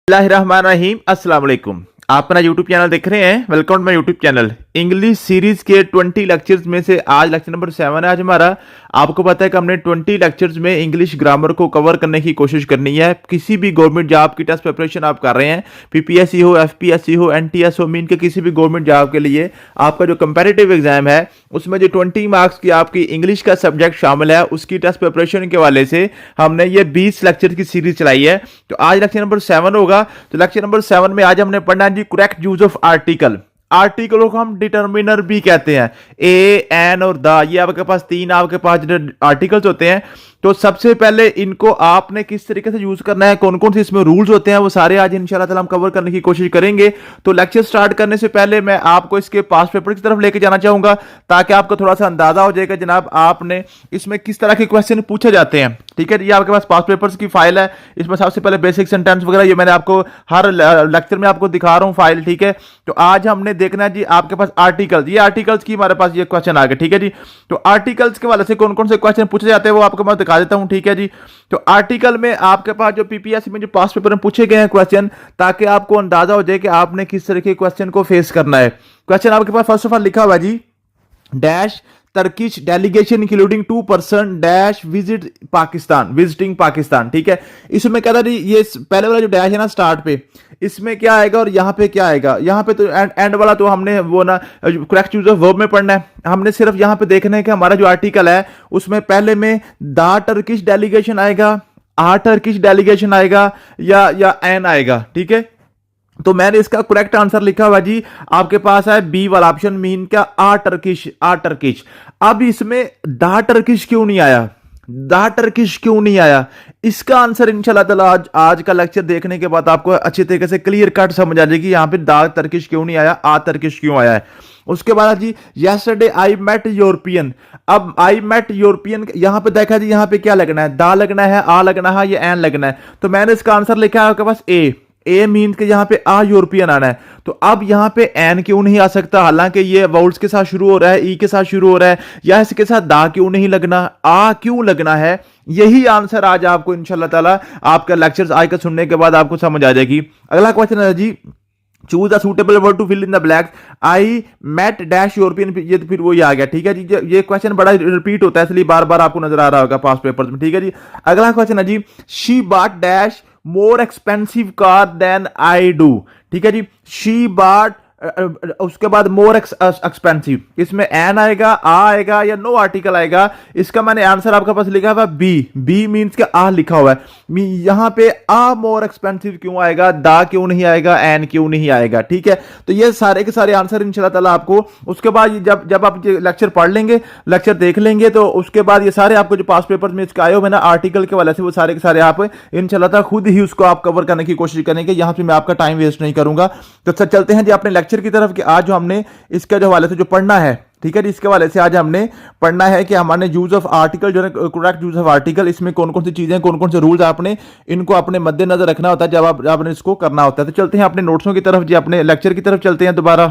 बिस्मिल्लाहिर्रहमानिर्रहीम। अस्सलाम वालेकुम। आप अपना यूट्यूब चैनल देख रहे हैं। Welcome to my YouTube channel. English series के 20 लेक्चर्स में से आज लेक्चर नंबर 7 है आज हमारा। आपको पता है कि हमने 20 लेक्चर्स में इंग्लिश ग्रामर को कवर करने की कोशिश करनी है। किसी भी गवर्नमेंट जॉब की टेस्ट प्रिपरेशन आप कर रहे हैं, पीपीएससी हो, एफपीएससी हो, एनटीएस हो, मीन के किसी भी गवर्नमेंट जॉब के लिए आपका जो कंपैरेटिव एग्जाम है उसमें जो 20 मार्क्स की आपकी इंग्लिश का सब्जेक्ट शामिल है उसकी टेस्ट प्रिपरेशन के वाले से हमने ये 20 लेक्चर की सीरीज चलाई है। तो आज लेक्चर नंबर 7 होगा। तो लेक्चर नंबर 7 में आज हमने पढ़ना जी करेक्ट यूज ऑफ आर्टिकल। आर्टिकलों को हम डिटर्मिनर भी कहते हैं। ए, एन और द, ये आपके पास तीन आपके पास आर्टिकल्स होते हैं। तो सबसे पहले इनको आपने किस तरीके से यूज करना है, कौन कौन से इसमें रूल्स होते हैं, वो सारे आज इंशाल्लाह ताला हम कवर करने की कोशिश करेंगे। तो लेक्चर स्टार्ट करने से पहले मैं आपको इसके पास पेपर की तरफ लेके जाना चाहूंगा ताकि आपको थोड़ा सा अंदाजा हो जाएगा जनाब आपने इसमें किस तरह के क्वेश्चन पूछे जाते हैं। ठीक है, ये आपके पास पास पेपर्स की फाइल है। इसमें सबसे पहले बेसिक सेंटेंस वगैरह ये मैंने आपको हर लेक्चर में आपको दिखा रहा हूँ फाइल। ठीक है, तो आज हमने देखना है जी आपके पास आर्टिकल्स। ये आर्टिकल्स की हमारे पास ये क्वेश्चन आ गए। ठीक है जी, तो आर्टिकल्स के वाले से कौन कौन से क्वेश्चन पूछे जाते हैं वो आपको मैं दिखा देता हूँ। ठीक है जी, तो आर्टिकल में आपके पास जो पीपीएससी में जो पास पेपर में पूछे गए हैं क्वेश्चन, ताकि आपको अंदाजा हो जाए कि आपने किस तरह के क्वेश्चन को फेस करना है। क्वेश्चन आपके पास फर्स्ट ऑफ ऑल लिखा हुआ है जी dash Turkish delegation including 2% dash visiting Pakistan. ठीक है, इसमें क्या था जी, ये पहले वाला जो डैश है ना स्टार्ट पे, इसमें क्या आएगा और यहाँ पे क्या आएगा। यहाँ पे तो एंड वाला तो हमने वो ना करेक्ट यूज ऑफ वर्ब में पढ़ना है। हमने सिर्फ यहाँ पे देखना है कि हमारा जो आर्टिकल है उसमें पहले में द टर्किश डेलीगेशन आएगा, आ टर्किश डेलीगेशन आएगा या एन आएगा। ठीक है, तो मैंने इसका करेक्ट आंसर लिखा हुआ जी आपके पास है बी वाला ऑप्शन, मीन का आ टर्किश। अब इसमें दा टर्किश क्यों नहीं आया, दा टर्किश क्यों नहीं आया, इसका आंसर इंशाल्लाह ताला आज का लेक्चर देखने के बाद आपको अच्छी तरीके से क्लियर कट समझ आ जाएगी यहाँ पे दा टर्किश क्यों नहीं आया, आ टर्किश क्यों आया है। उसके बाद जी यस्टरडे आई मेट यूरोपियन। अब आई मेट यूरोपियन यहां पे देखा जी, यहाँ पे क्या लगना है, दा लगना है, आ लगना है या एन लगना है। तो मैंने इसका आंसर लिखा है आपके पास ए मीन के यहाँ पे आ यूरोपियन आना है। तो अब यहाँ पे एन क्यों नहीं आ सकता, हालांकि ये वाउल्स के साथ शुरू हो रहा है, ई के साथ शुरू हो रहा है, या इसके साथ दा क्यों नहीं लगना, आ क्यों लगना है। यही आंसर आज आपको इंशाल्लाह ताला आपका लेक्चर्स आज का सुनने के बाद आपको समझ आ जाएगी। अगला क्वेश्चन है जी choose a suitable word to fill in the blank. I met dash European, ये तो फिर वही आ गया। ठीक है जी, ये क्वेश्चन बड़ा रिपीट होता है इसलिए बार बार आपको नजर आ रहा होगा पास पेपर्स में। ठीक है जी, अगला क्वेश्चन है जी she bought dash more expensive car than I do. ठीक है जी, शी बॉट उसके बाद मोर एक्सपेंसिव, इसमें एन आएगा, आ आएगा या नो आर्टिकल आएगा। इसका मैंने आंसर आपके पास लिखा हुआ बी मींस के आ लिखा हुआ है। यहां पे आ मोर एक्सपेंसिव क्यों आएगा, दा क्यों नहीं आएगा, एन क्यों नहीं आएगा। ठीक है, तो ये सारे के सारे आंसर इंशाल्लाह ताला आपको उसके बाद जब आप लेक्चर पढ़ लेंगे, लेक्चर देख लेंगे, तो उसके बाद ये सारे आपको जो पास पेपर में इसके आए हुए ना आर्टिकल के वाले से वो सारे के सारे आप इंशाल्लाह ताला खुद ही उसको आप कवर करने की कोशिश करेंगे। यहां पे मैं आपका टाइम वेस्ट नहीं करूंगा। तो चलते हैं जी अपने लेक्चर की तरफ कि आज जो हमने इसका जो हवाले से जो पढ़ना है। ठीक है जी, इसके हवाले से आज हमने पढ़ना है कि हमारे यूज ऑफ आर्टिकल जो है करेक्ट यूज ऑफ आर्टिकल, इसमें कौन कौन सी चीजें, कौन कौन से रूल्स आपने इनको अपने मद्देनजर रखना होता है जब आपने इसको करना होता है। तो चलते हैं अपने नोट्सों की तरफ जी, अपने लेक्चर की तरफ चलते हैं दोबारा।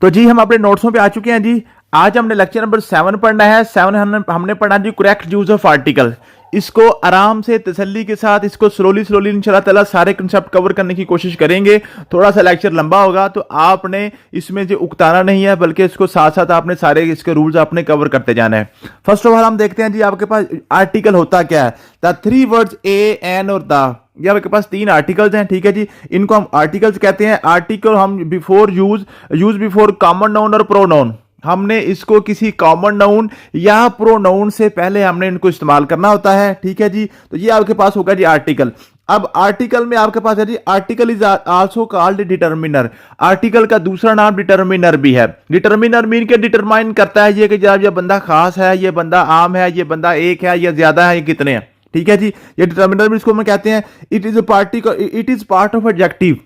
तो जी हम अपने नोट्सों पे आ चुके हैं जी। आज हमने लेक्चर नंबर 7 पढ़ना है। 7 हमने पढ़ना जी करेक्ट यूज ऑफ आर्टिकल। इसको आराम से तसल्ली के साथ इसको स्लोली इंशाल्लाह ताला सारे कंसेप्ट कवर करने की कोशिश करेंगे। थोड़ा सा लेक्चर लंबा होगा तो आपने इसमें जो उकताना नहीं है, बल्कि इसको साथ साथ आपने सारे इसके रूल्स आपने कवर करते जाना है। फर्स्ट ऑफ ऑल हम देखते हैं जी आपके पास आर्टिकल होता क्या है। द 3 वर्ड्स ए, एन और द, ये आपके पास 3 आर्टिकल्स हैं। ठीक है जी, इनको हम आर्टिकल्स कहते हैं। आर्टिकल हम before use before common noun और प्रोनाउन, हमने इसको किसी कॉमन नाउन या प्रोनाउन से पहले हमने इनको इस्तेमाल करना होता है। ठीक है जी, तो ये आपके पास होगा जी आर्टिकल। अब आर्टिकल में आपके पास है जी article is also called determiner. Article का दूसरा नाम डिटर्मिनर भी है। डिटर्मिनर मीन के डिटरमाइन करता है ये कि जब ये बंदा खास है, ये बंदा आम है, ये बंदा एक है, ये ज्यादा है, ये कितने हैं। ठीक है जी, ये डिटर्मिनर भी इसको हम कहते हैं। It is part of adjective,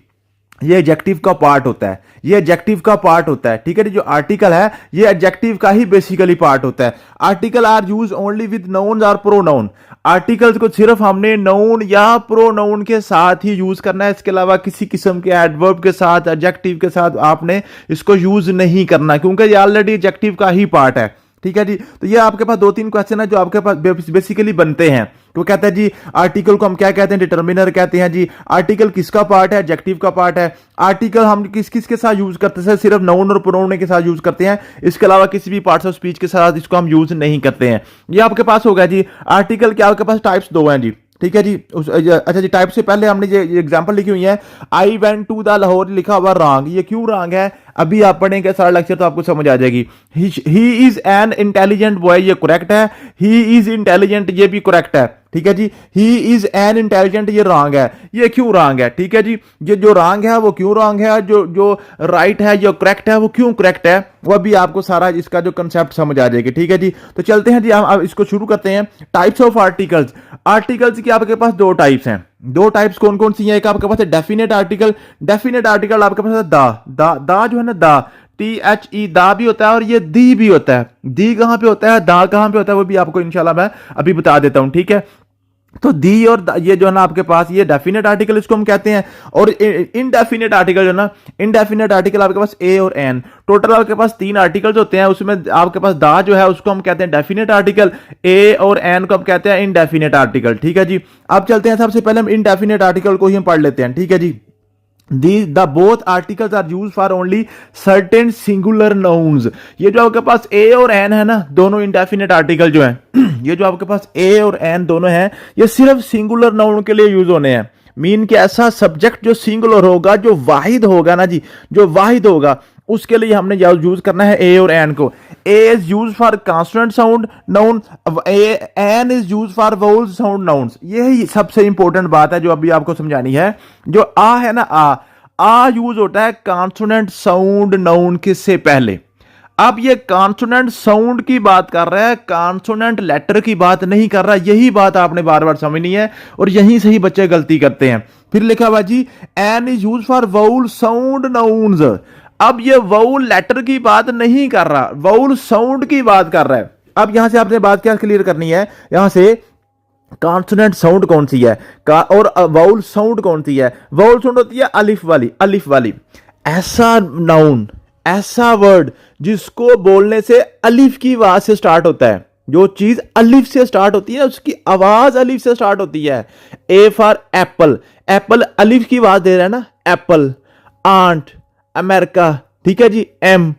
ये एडजेक्टिव का पार्ट होता है, ये एडजेक्टिव का पार्ट होता है। ठीक है, जो आर्टिकल है ये एडजेक्टिव का ही बेसिकली पार्ट होता है। Article are use only with noun और प्रोनाउन। आर्टिकल्स को सिर्फ हमने नाउन या प्रोनाउन के साथ ही यूज करना है, इसके अलावा किसी किस्म के एडवर्ब के साथ, एडजेक्टिव के साथ आपने इसको यूज नहीं करना, क्योंकि ये ऑलरेडी एडजेक्टिव का ही पार्ट है। ठीक है जी। तो ये आपके पास 2-3 क्वेश्चन है जो आपके पास बेसिकली बनते हैं। तो कहता है जी आर्टिकल को हम क्या कहते हैं, डिटर्मिनर कहते हैं जी। आर्टिकल किसका पार्ट है, एडजेक्टिव का पार्ट है। आर्टिकल हम किस किस के साथ यूज करते हैं, सिर्फ नाउन और प्रोनाउन के साथ यूज करते हैं, इसके अलावा किसी भी पार्ट्स ऑफ स्पीच के साथ इसको हम यूज नहीं करते हैं। ये आपके पास होगा जी। आर्टिकल के आपके पास टाइप्स 2 हैं जी, ठीक है जी। अच्छा जी, टाइप से पहले हमने ये एग्जांपल लिखी हुई है। I went to the Lahore लिखा हुआ रॉन्ग, ये क्यों रॉन्ग है अभी आप पढ़ेंगे सारा लेक्चर तो आपको समझ आ जाएगी। He is an intelligent boy, ये करेक्ट है। ही इज इंटेलिजेंट, ये भी करेक्ट है, ठीक है जी। ही इज एन इंटेलिजेंट, ये रॉन्ग है, ये क्यों रॉन्ग है, ठीक है जी। ये जो रॉन्ग है वो क्यों रॉन्ग है, जो राइट है जो करेक्ट है वो क्यों करेक्ट है, वो भी आपको सारा इसका जो कंसेप्ट समझ आ जाएगी, ठीक है जी। तो चलते हैं जी, हम अब इसको शुरू करते हैं। Types of articles. आर्टिकल्स की आपके पास 2 टाइप्स हैं। 2 टाइप्स कौन कौन सी हैं, एक आपके पास है डेफिनेट आर्टिकल। डेफिनेट आर्टिकल आपके पास है दा जो है ना, दा THE, दा भी होता है और ये दी भी होता है। दी कहां पे होता है, दा कहां पे होता है, वो भी आपको इंशाल्लाह मैं अभी बता देता हूं, ठीक है। तो दी और ये जो है ना आपके पास ये डेफिनेट आर्टिकल इसको हम कहते हैं। और इनडेफिनेट आर्टिकल जो ना, इनडेफिनेट आर्टिकल आपके पास ए और एन, टोटल आपके पास 3 आर्टिकल्स होते हैं। उसमें आपके पास दा जो है उसको हम कहते हैं डेफिनेट आर्टिकल, ए और एन को हम कहते हैं इनडेफिनेट आर्टिकल, ठीक है जी। अब चलते हैं, सबसे पहले हम इनडेफिनेट आर्टिकल को ही हम पढ़ लेते हैं, ठीक है जी। The both articles are used for only certain singular nouns। ये जो आपके पास ए और एन है ना, दोनों इंडेफिनेट आर्टिकल जो हैं ये जो आपके पास ए और एन दोनों हैं, ये सिर्फ सिंगुलर नाउन के लिए यूज होने हैं। मीन कि ऐसा सब्जेक्ट जो सिंगुलर होगा, जो वाहिद होगा ना जी, जो वाहिद होगा, उसके लिए हमने यूज करना है ए और एन को। A is use for consonant sound noun, an is use for vowel sound nouns. यही सबसे इंपॉर्टेंट बात है जो अभी आपको समझानी है। जो आ है ना, आ यूज होता है कॉन्सोनेंट साउंड नाउन के से पहले। अब ये कॉन्सोनेंट साउंड की बात कर रहा है, कॉन्सोनेंट लेटर की बात नहीं कर रहा। यही बात आपने बार बार समझनी है और यहीं से ही बच्चे गलती करते हैं। फिर लिखा हुआ जी an is use for vowel sound nouns. अब ये वाउल लेटर की बात नहीं कर रहा, वाउल साउंड की बात कर रहा है। अब यहां से आपने बात क्या क्लियर करनी है, यहां से कॉन्सोनेंट साउंड कौन सी है और वाउल साउंड कौन सी है। वाउल साउंड होती है अलिफ वाली, अलिफ वाली। ऐसा नाउन, ऐसा वर्ड जिसको बोलने से अलिफ की आवाज से स्टार्ट होता है, जो चीज अलिफ से स्टार्ट होती है उसकी आवाज अलिफ से स्टार्ट होती है। ए फॉर एप्पल, एप्पल अलिफ की आवाज दे रहा है ना, एप्पल। आंट, अमेरिका, ठीक है जी। एम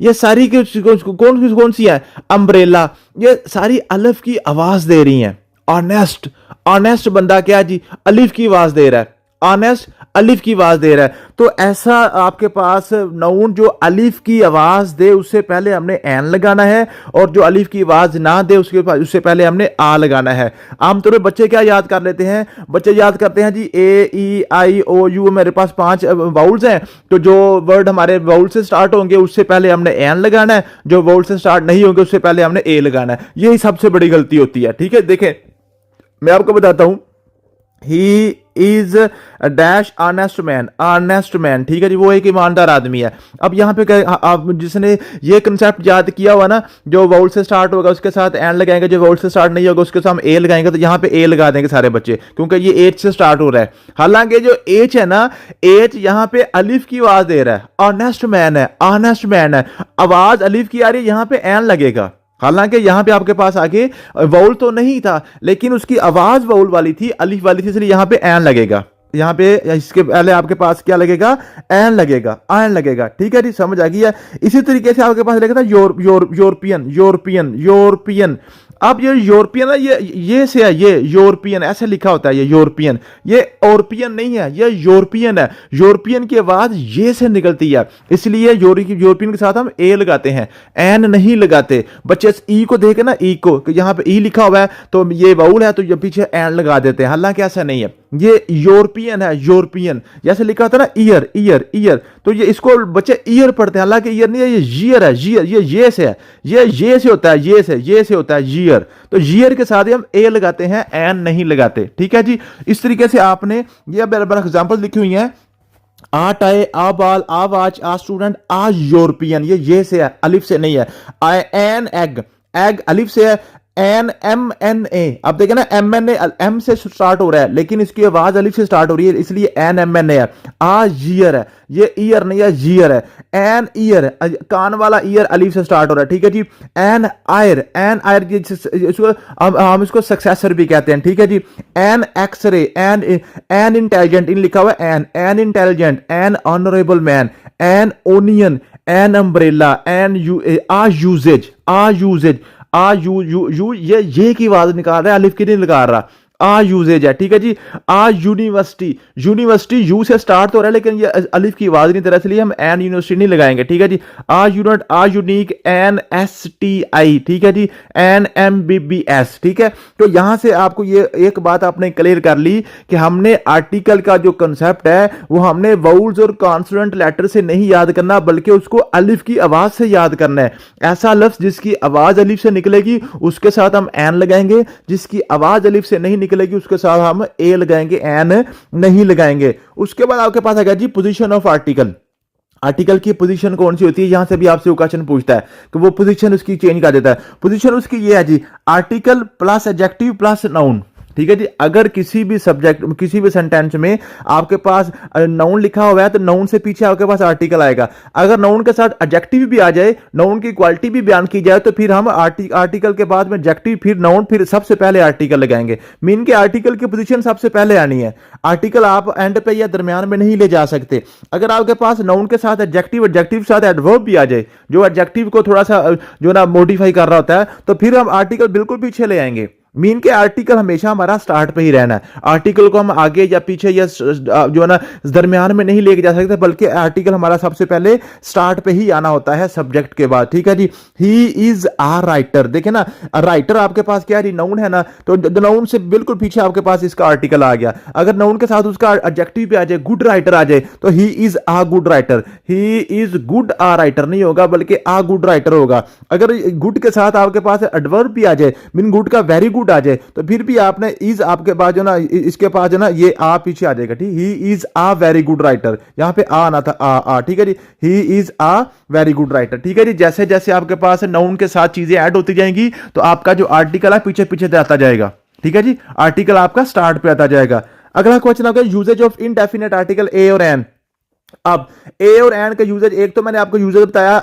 ये सारी कौन सी है, अम्ब्रेला, ये सारी अलिफ की आवाज दे रही हैं। ऑनेस्ट, ऑनेस्ट बंदा क्या जी, अलिफ की आवाज दे रहा है। ऑनेस्ट अलिफ की आवाज दे रहा है। तो ऐसा आपके पास नाउन जो अलिफ की आवाज दे उससे पहले हमने एन लगाना है, और जो अलिफ की आवाज ना दे उससे पहले हमने आ लगाना है। आमतौर पर बच्चे क्या याद कर लेते हैं, बच्चे याद करते हैं जी ए ई आई ओ यू, मेरे पास 5 वाउल्स हैं, तो जो वर्ड हमारे वाउल से स्टार्ट होंगे उससे पहले हमने एन लगाना है, जो वाउल से स्टार्ट नहीं होंगे उससे पहले हमने ए लगाना है। यही सबसे बड़ी गलती होती है, ठीक है। देखें मैं आपको बताता हूं, he is dash honest man, honest man, ठीक है जी, वो एक ईमानदार आदमी है। अब यहाँ पे आप जिसने ये कंसेप्ट याद किया हुआ ना, जो वाउल से स्टार्ट होगा उसके साथ एन लगाएंगे, जो वाउल से स्टार्ट नहीं होगा उसके साथ हम ए लगाएंगे, तो यहाँ पे ए लगा देंगे सारे बच्चे, क्योंकि ये एच से स्टार्ट हो रहा है। हालांकि जो एच है ना, एच यहाँ पे अलिफ की आवाज दे रहा है, ऑनेस्ट मैन है, ऑनेस्ट मैन है, आवाज अलिफ की आ रही है, यहाँ पे एन लगेगा। हालांकि यहां पे आपके पास आगे वाउल तो नहीं था, लेकिन उसकी आवाज वाउल वाली थी, अलिफ वाली थी, इसलिए यहां पे एन लगेगा। यहां पे इसके पहले आपके पास क्या लगेगा, एन लगेगा, एन लगेगा, ठीक है जी, समझ आ गई है। इसी तरीके से आपके पास लगेगा यूरोपियन, यूरोपियन, यूरोपियन। अब ये यूरोपियन है, ये से है, ये यूरोपियन ऐसे लिखा होता है, ये यूरोपियन, ये ओरपियन नहीं है, ये यूरोपियन है। यूरोपियन की आवाज ये से निकलती है, इसलिए यूरोपियन के साथ हम ए लगाते हैं, एन नहीं लगाते। बच्चे ई को देखे ना, ई को, यहां पे ई लिखा हुआ है तो ये वाउल है, तो ये पीछे एन लगा देते हैं, हालांकि ऐसा नहीं है। ये यूरोपियन है, यूरोपियन, जैसे लिखा होता है ना ईयर, ईयर, ईयर, तो ये इसको बच्चे ईयर पढ़ते हैं, हालांकि ईयर नहीं है, ये ईयर है, ईयर, ये से है, ये से होता है, ये से होता है ईयर। तो ईयर के साथ ही हम ए लगाते हैं, एन नहीं लगाते, ठीक है जी। इस तरीके से आपने ये बराबर एग्जांपल लिखी हुई है, आट आए, आ बाल, आ वाच, आ स्टूडेंट, आ यूरोपियन, ये से है, अलिफ से नहीं है। आई एन एग, एग अलिफ से है, NMNA, अब देखें ना MNA M से स्टार्ट हो रहा है लेकिन इसकी आवाज अलिफ से स्टार्ट हो रही है इसलिए NMNA है। ईयर है, ये ईयर नहीं है ईयर है। एन ईयर, कान वाला ईयर अलिफ से स्टार्ट हो रहा है, ठीक है जी। एन आयर, इसको हम इसको सक्सेसर भी कहते हैं, ठीक है जी। एन एक्सरे, एन इंटेलिजेंट, इन लिखा हुआ है an intelligent, an honourable man, an onion, an umbrella, an usages, ये की आवाज निकाल रहा है, अलिफ की नहीं निकाल रहा। यूजेज है, ठीक है जी। यूनिवर्सिटी, यूनिवर्सिटी यू से स्टार्ट हो रहा है लेकिन ये अलिफ की आवाज नहीं दे रहा इसलिए हम एन यूनिवर्सिटी नहीं लगाएंगे, ठीक है जी। Unit, unique, N S T I, ठीक है जी। N M B B S, ठीक है। तो यहां से आपको ये एक बात आपने क्लियर कर ली कि हमने आर्टिकल का जो कंसेप्ट है वो हमने वाउल्स और कॉन्सोनेंट लेटर से नहीं याद करना बल्कि उसको अलिफ की आवाज से याद करना है। ऐसा लफ्ज जिसकी आवाज अलिफ से निकलेगी उसके साथ हम एन लगाएंगे, जिसकी आवाज अलिफ से नहीं निकलेगी उसके साथ हम ए लगाएंगे, एन नहीं लगाएंगे। उसके बाद आपके पास आ गया जी पोजीशन ऑफ आर्टिकल। आर्टिकल की पोजीशन कौन सी होती है, यहां से भी आपसे क्वेश्चन पूछता है कि वो पोजीशन उसकी चेंज कर देता है। पोजीशन उसकी ये है जी, article plus adjective plus noun, ठीक है जी। अगर किसी भी सब्जेक्ट, किसी भी सेंटेंस में आपके पास नाउन लिखा हुआ है तो नाउन से पीछे आपके पास आर्टिकल आएगा। अगर नाउन के साथ एडजेक्टिव भी आ जाए, नाउन की क्वालिटी भी बयान की जाए तो फिर हम आर्टिकल के बाद में एडजेक्टिव, फिर नाउन, फिर सबसे पहले आर्टिकल लगाएंगे। मीन के आर्टिकल की पोजीशन सबसे पहले आनी है। आर्टिकल आप एंड पे या दरमियान में नहीं ले जा सकते। अगर आपके पास नाउन के साथ एडजेक्टिव, एडजेक्टिव के साथ एडवर्ब भी आ जाए जो एडजेक्टिव को थोड़ा सा जो ना मॉडिफाई कर रहा होता है तो फिर हम आर्टिकल बिल्कुल पीछे ले आएंगे। मीन के आर्टिकल हमेशा हमारा स्टार्ट पे ही रहना है। आर्टिकल को हम आगे या पीछे या जो है ना दरमियान में नहीं लेके जा सकते बल्कि आर्टिकल हमारा सबसे पहले स्टार्ट पे ही आना होता है सब्जेक्ट के बाद, ठीक है जी। ही इज आ राइटर, देखे ना राइटर आपके पास क्या है, नाउन है ना, तो नाउन से बिल्कुल पीछे आपके पास इसका आर्टिकल आ गया। अगर नाउन के साथ उसका एडजेक्टिव भी आ जाए, गुड राइटर आ जाए तो he is a good writer, he is good a writer नहीं होगा बल्कि आ गुड राइटर होगा। अगर गुड के साथ आपके पास एडवर्ब भी आ जाए, मीन गुड का वेरी गुड आ जाए तो फिर भी आपने इज आपके पास जो ना, इसके पास जो ना ये आ पीछे आ जाएगा, ठीक। He is a very good writer, यहां पे आ ना था, आ, ठीक है जी। He is a very good writer, ठीक है जी। जैसे जैसे आपके पास नाउन के साथ चीजें ऐड होती जाएंगी तो आपका जो आर्टिकल है पीछे पीछे आता जाएगा, ठीक है जी। आर्टिकल आपका स्टार्ट पे आता जाएगा। अगला क्वेश्चन आपका usage of indefinite article a और एन। अब ए और एन का यूजेज, एक तो मैंने आपको यूजेज बताया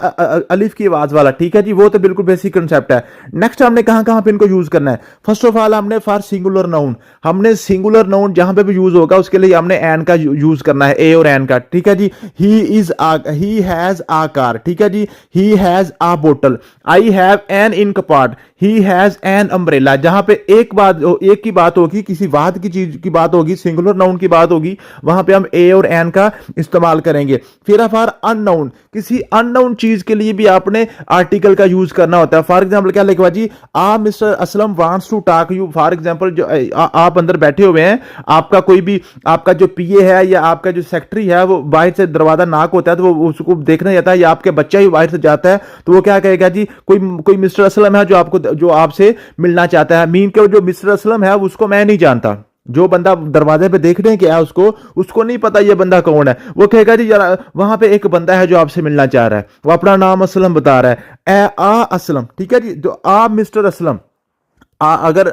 अलिफ की आवाज वाला, ठीक है जी, वो तो बिल्कुल बेसिक कांसेप्ट है। नेक्स्ट हमने कहां कहां पे इनको यूज करना है। फर्स्ट ऑफ ऑल हमने फॉर सिंगुलर नाउन, हमने सिंगुलर नाउन जहां पे भी यूज होगा उसके लिए हमने एन का यूज करना है, ए और एन का, ठीक है जी। He is a, he has a car, ठीक है जी। ही हैज आ बोतल, I have an ink pot, he has an umbrella. जहां पे एक की बात होगी, किसी वाद की चीज की बात होगी, सिंगुलर नाउन की बात होगी, वहां पे हम ए और एन का इस्तेमाल करेंगे। फिर फॉर अननाउन, किसी अननाउन चीज के लिए भी आपने आर्टिकल का यूज करना होता है। फॉर एग्जांपल क्या लिखवा जी, a Mr Aslam wants to talk you. For example जो आप अंदर बैठे हुए हैं, आपका कोई भी आपका जो पीए है या आपका जो सेक्रेटरी है वो बाहर से दरवाजा नाक होता है तो वो उसको देखने जाता है, या आपके बच्चा ही बाहर से जाता है तो वो क्या कहेगा जी, कोई मिस्टर असलम है जो आपसे मिलना चाहता है। मीन के जो मिस्टर असलम है उसको मैं नहीं जानता, जो बंदा दरवाजे पे देख रहे हैं क्या उसको नहीं पता ये बंदा कौन है। वो कहेगा जी यार वहां पे एक बंदा है जो आपसे मिलना चाह रहा है, वो अपना नाम असलम बता रहा है, आ असलम, ठीक है जी। जो आ मिस्टर असलम, अगर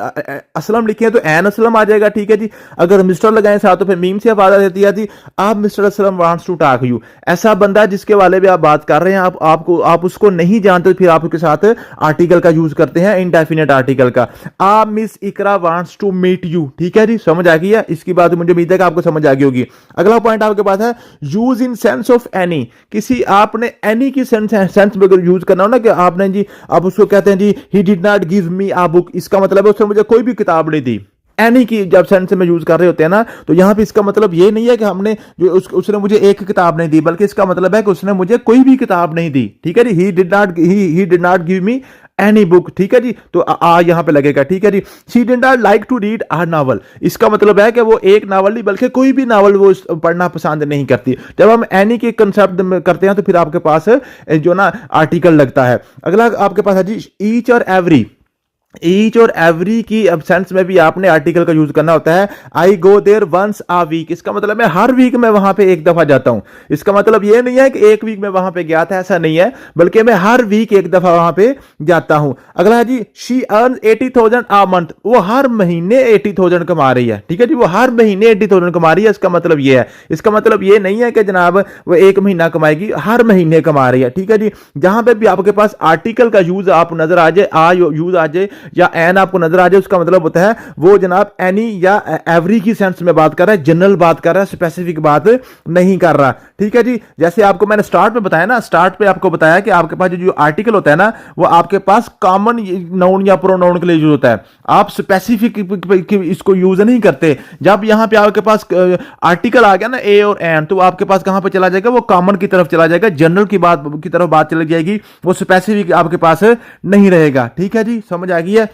असलम लिखे हैं तो एन असलम आ जाएगा, ठीक है जी। अगर मिस्टर लगाए साथ तो फिर मीम से आवाज देती है जी, आप mister Aslam wants to talk you. ऐसा बंदा जिसके वाले भी आप बात कर रहे हैं, आप उसको नहीं जानते, फिर आप उसके साथ आर्टिकल का यूज करते हैं, इनडेफिनेट आर्टिकल का। आप miss Iqra wants to meet you, ठीक है जी। समझ आ गई है, इसकी बात मुझे उम्मीद है कि आपको समझ आ गई होगी। अगला पॉइंट आपके पास है use in sense of any. किसी आपने एनी की सेंस में यूज करना हो ना, कि आपने जी आप उसको कहते हैं जी he did not give me a book, इसका मतलब है उसने मुझे कोई भी किताब नहीं दी। एनी की जब सेंस में यूज कर रहे होते हैं ना, तो यहां पे इसका मतलब ये नहीं है कि हमने जो उसने मुझे एक किताब नहीं दी, बल्कि इसका मतलब है कि उसने मुझे कोई भी किताब नहीं दी, ठीक है जी। He did not give me any book, ठीक है जी। तो आ यहां पे लगेगा, ठीक है जी। She did not like to read a novel, इसका मतलब है कि वो एक नावल नहीं बल्कि कोई भी नावल वो पढ़ना पसंद नहीं करती। जब हम एनी के कंसेप्ट करते हैं तो फिर आपके पास जो ना आर्टिकल लगता है। अगला आपके पास है जी ईच और एवरी। ईच और एवरी की सेंस में भी आपने आर्टिकल का यूज करना होता है। I go there once a week, इसका मतलब मैं हर वीक में वहां पे एक दफा जाता हूं। इसका मतलब ये नहीं है कि एक वीक में वहां पे गया था, ऐसा नहीं है, बल्कि मैं हर वीक एक दफा वहां पे जाता हूं। अगला है जी, शी अर्न 80,000 a मंथ, वो हर महीने 80,000 कमा रही है। ठीक है जी, वो हर महीने 80,000 कमा रही है। इसका मतलब ये है, इसका मतलब ये नहीं है कि जनाब वो एक महीना कमाएगी, हर महीने कमा रही है। ठीक है जी, जहां पे भी आपके पास आर्टिकल का यूज आप नजर आ जाए, आ यूज आ जाए या एन आपको नजर आ जाए, उसका मतलब होता है वो जनाब एनी या एवरी की सेंस में बात कर रहा है, जनरल बात कर रहा है, स्पेसिफिक बात नहीं कर रहा। ठीक है जी, जैसे आपको मैंने स्टार्ट में बताया ना, स्टार्ट पे आपको बताया कि आपके पास जो आर्टिकल होता है ना, वो आपके पास कॉमन नाउन या प्रोनाउन के लिए यूज होता है, आप स्पेसिफिक इसको यूज नहीं करते। जब यहां पे आपके पास आर्टिकल आ गया ना ए और एन, तो आपके पास कहां पे चला जाएगा, वो कॉमन की तरफ चला जाएगा, जनरल की तरफ बात चली जाएगी, वो स्पेसिफिक आपके पास नहीं रहेगा। ठीक है जी, समझ आ गई है।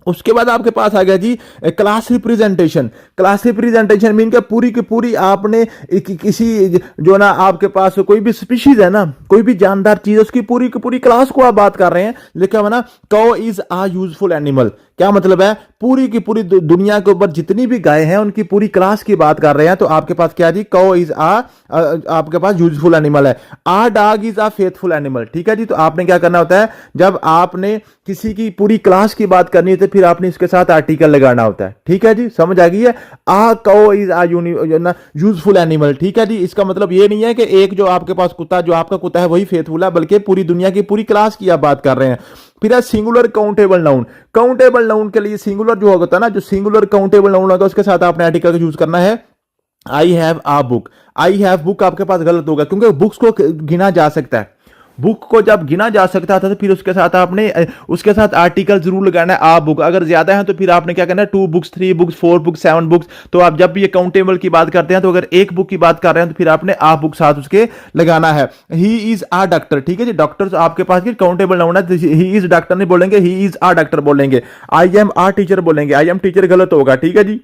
उसके बाद आपके पास आ गया जी class representation. Class representation mean के पूरी की पूरी आपने किसी जो ना आपके पास कोई भी स्पीशीज है ना, कोई भी जानदार चीज, उसकी पूरी की पूरी क्लास को आप बात कर रहे हैं। लिखा हुआ ना, कौ इज आ यूजफुल एनिमल, क्या मतलब है, पूरी की पूरी दुनिया के ऊपर जितनी भी गाय हैं उनकी पूरी क्लास की बात कर रहे हैं। तो आपके पास क्या जी, कौ इज आपके पास यूजफुल एनिमल है। A dog is a faithful animal. ठीक है जी, तो आपने क्या करना होता है, जब आपने किसी की पूरी क्लास की बात करनी है तो फिर आपने इसके साथ आर्टिकल लगाना होता है। ठीक है जी, समझ आ गई है। आ कौ इज आ यूजफुल एनिमल। ठीक है जी, इसका मतलब ये नहीं है कि एक जो आपके पास कुत्ता, जो आपका कुत्ता है वही फेथफुल है, बल्कि पूरी दुनिया की पूरी क्लास की आप बात कर रहे हैं। फिर है singular countable noun. Countable noun के लिए सिंगुलर जो होता है ना, जो सिंगुलर काउंटेबल नाउन होगा उसके साथ आपने आर्टिकल का यूज करना है। I have a book. I have book आपके पास गलत होगा, क्योंकि बुक्स को गिना जा सकता है। बुक को जब गिना जा सकता था तो फिर उसके साथ आपने उसके साथ आर्टिकल जरूर लगाना है, आ बुक। अगर ज्यादा है तो फिर आपने क्या करना है, 2 बुक्स, 3 बुक्स, 4 बुक्स, 7 बुक्स। तो आप जब भी ये काउंटेबल की बात करते हैं, तो अगर एक बुक की बात कर रहे हैं तो फिर आपने आ बुक साथ उसके लगाना है। He is a doctor. ठीक है जी, डॉक्टर आपके पास काउंटेबल नाउन है, ही इज डॉक्टर नहीं बोलेंगे, ही इज आ डॉक्टर बोलेंगे। आई एम आ टीचर बोलेंगे, आई एम टीचर गलत होगा। ठीक है जी,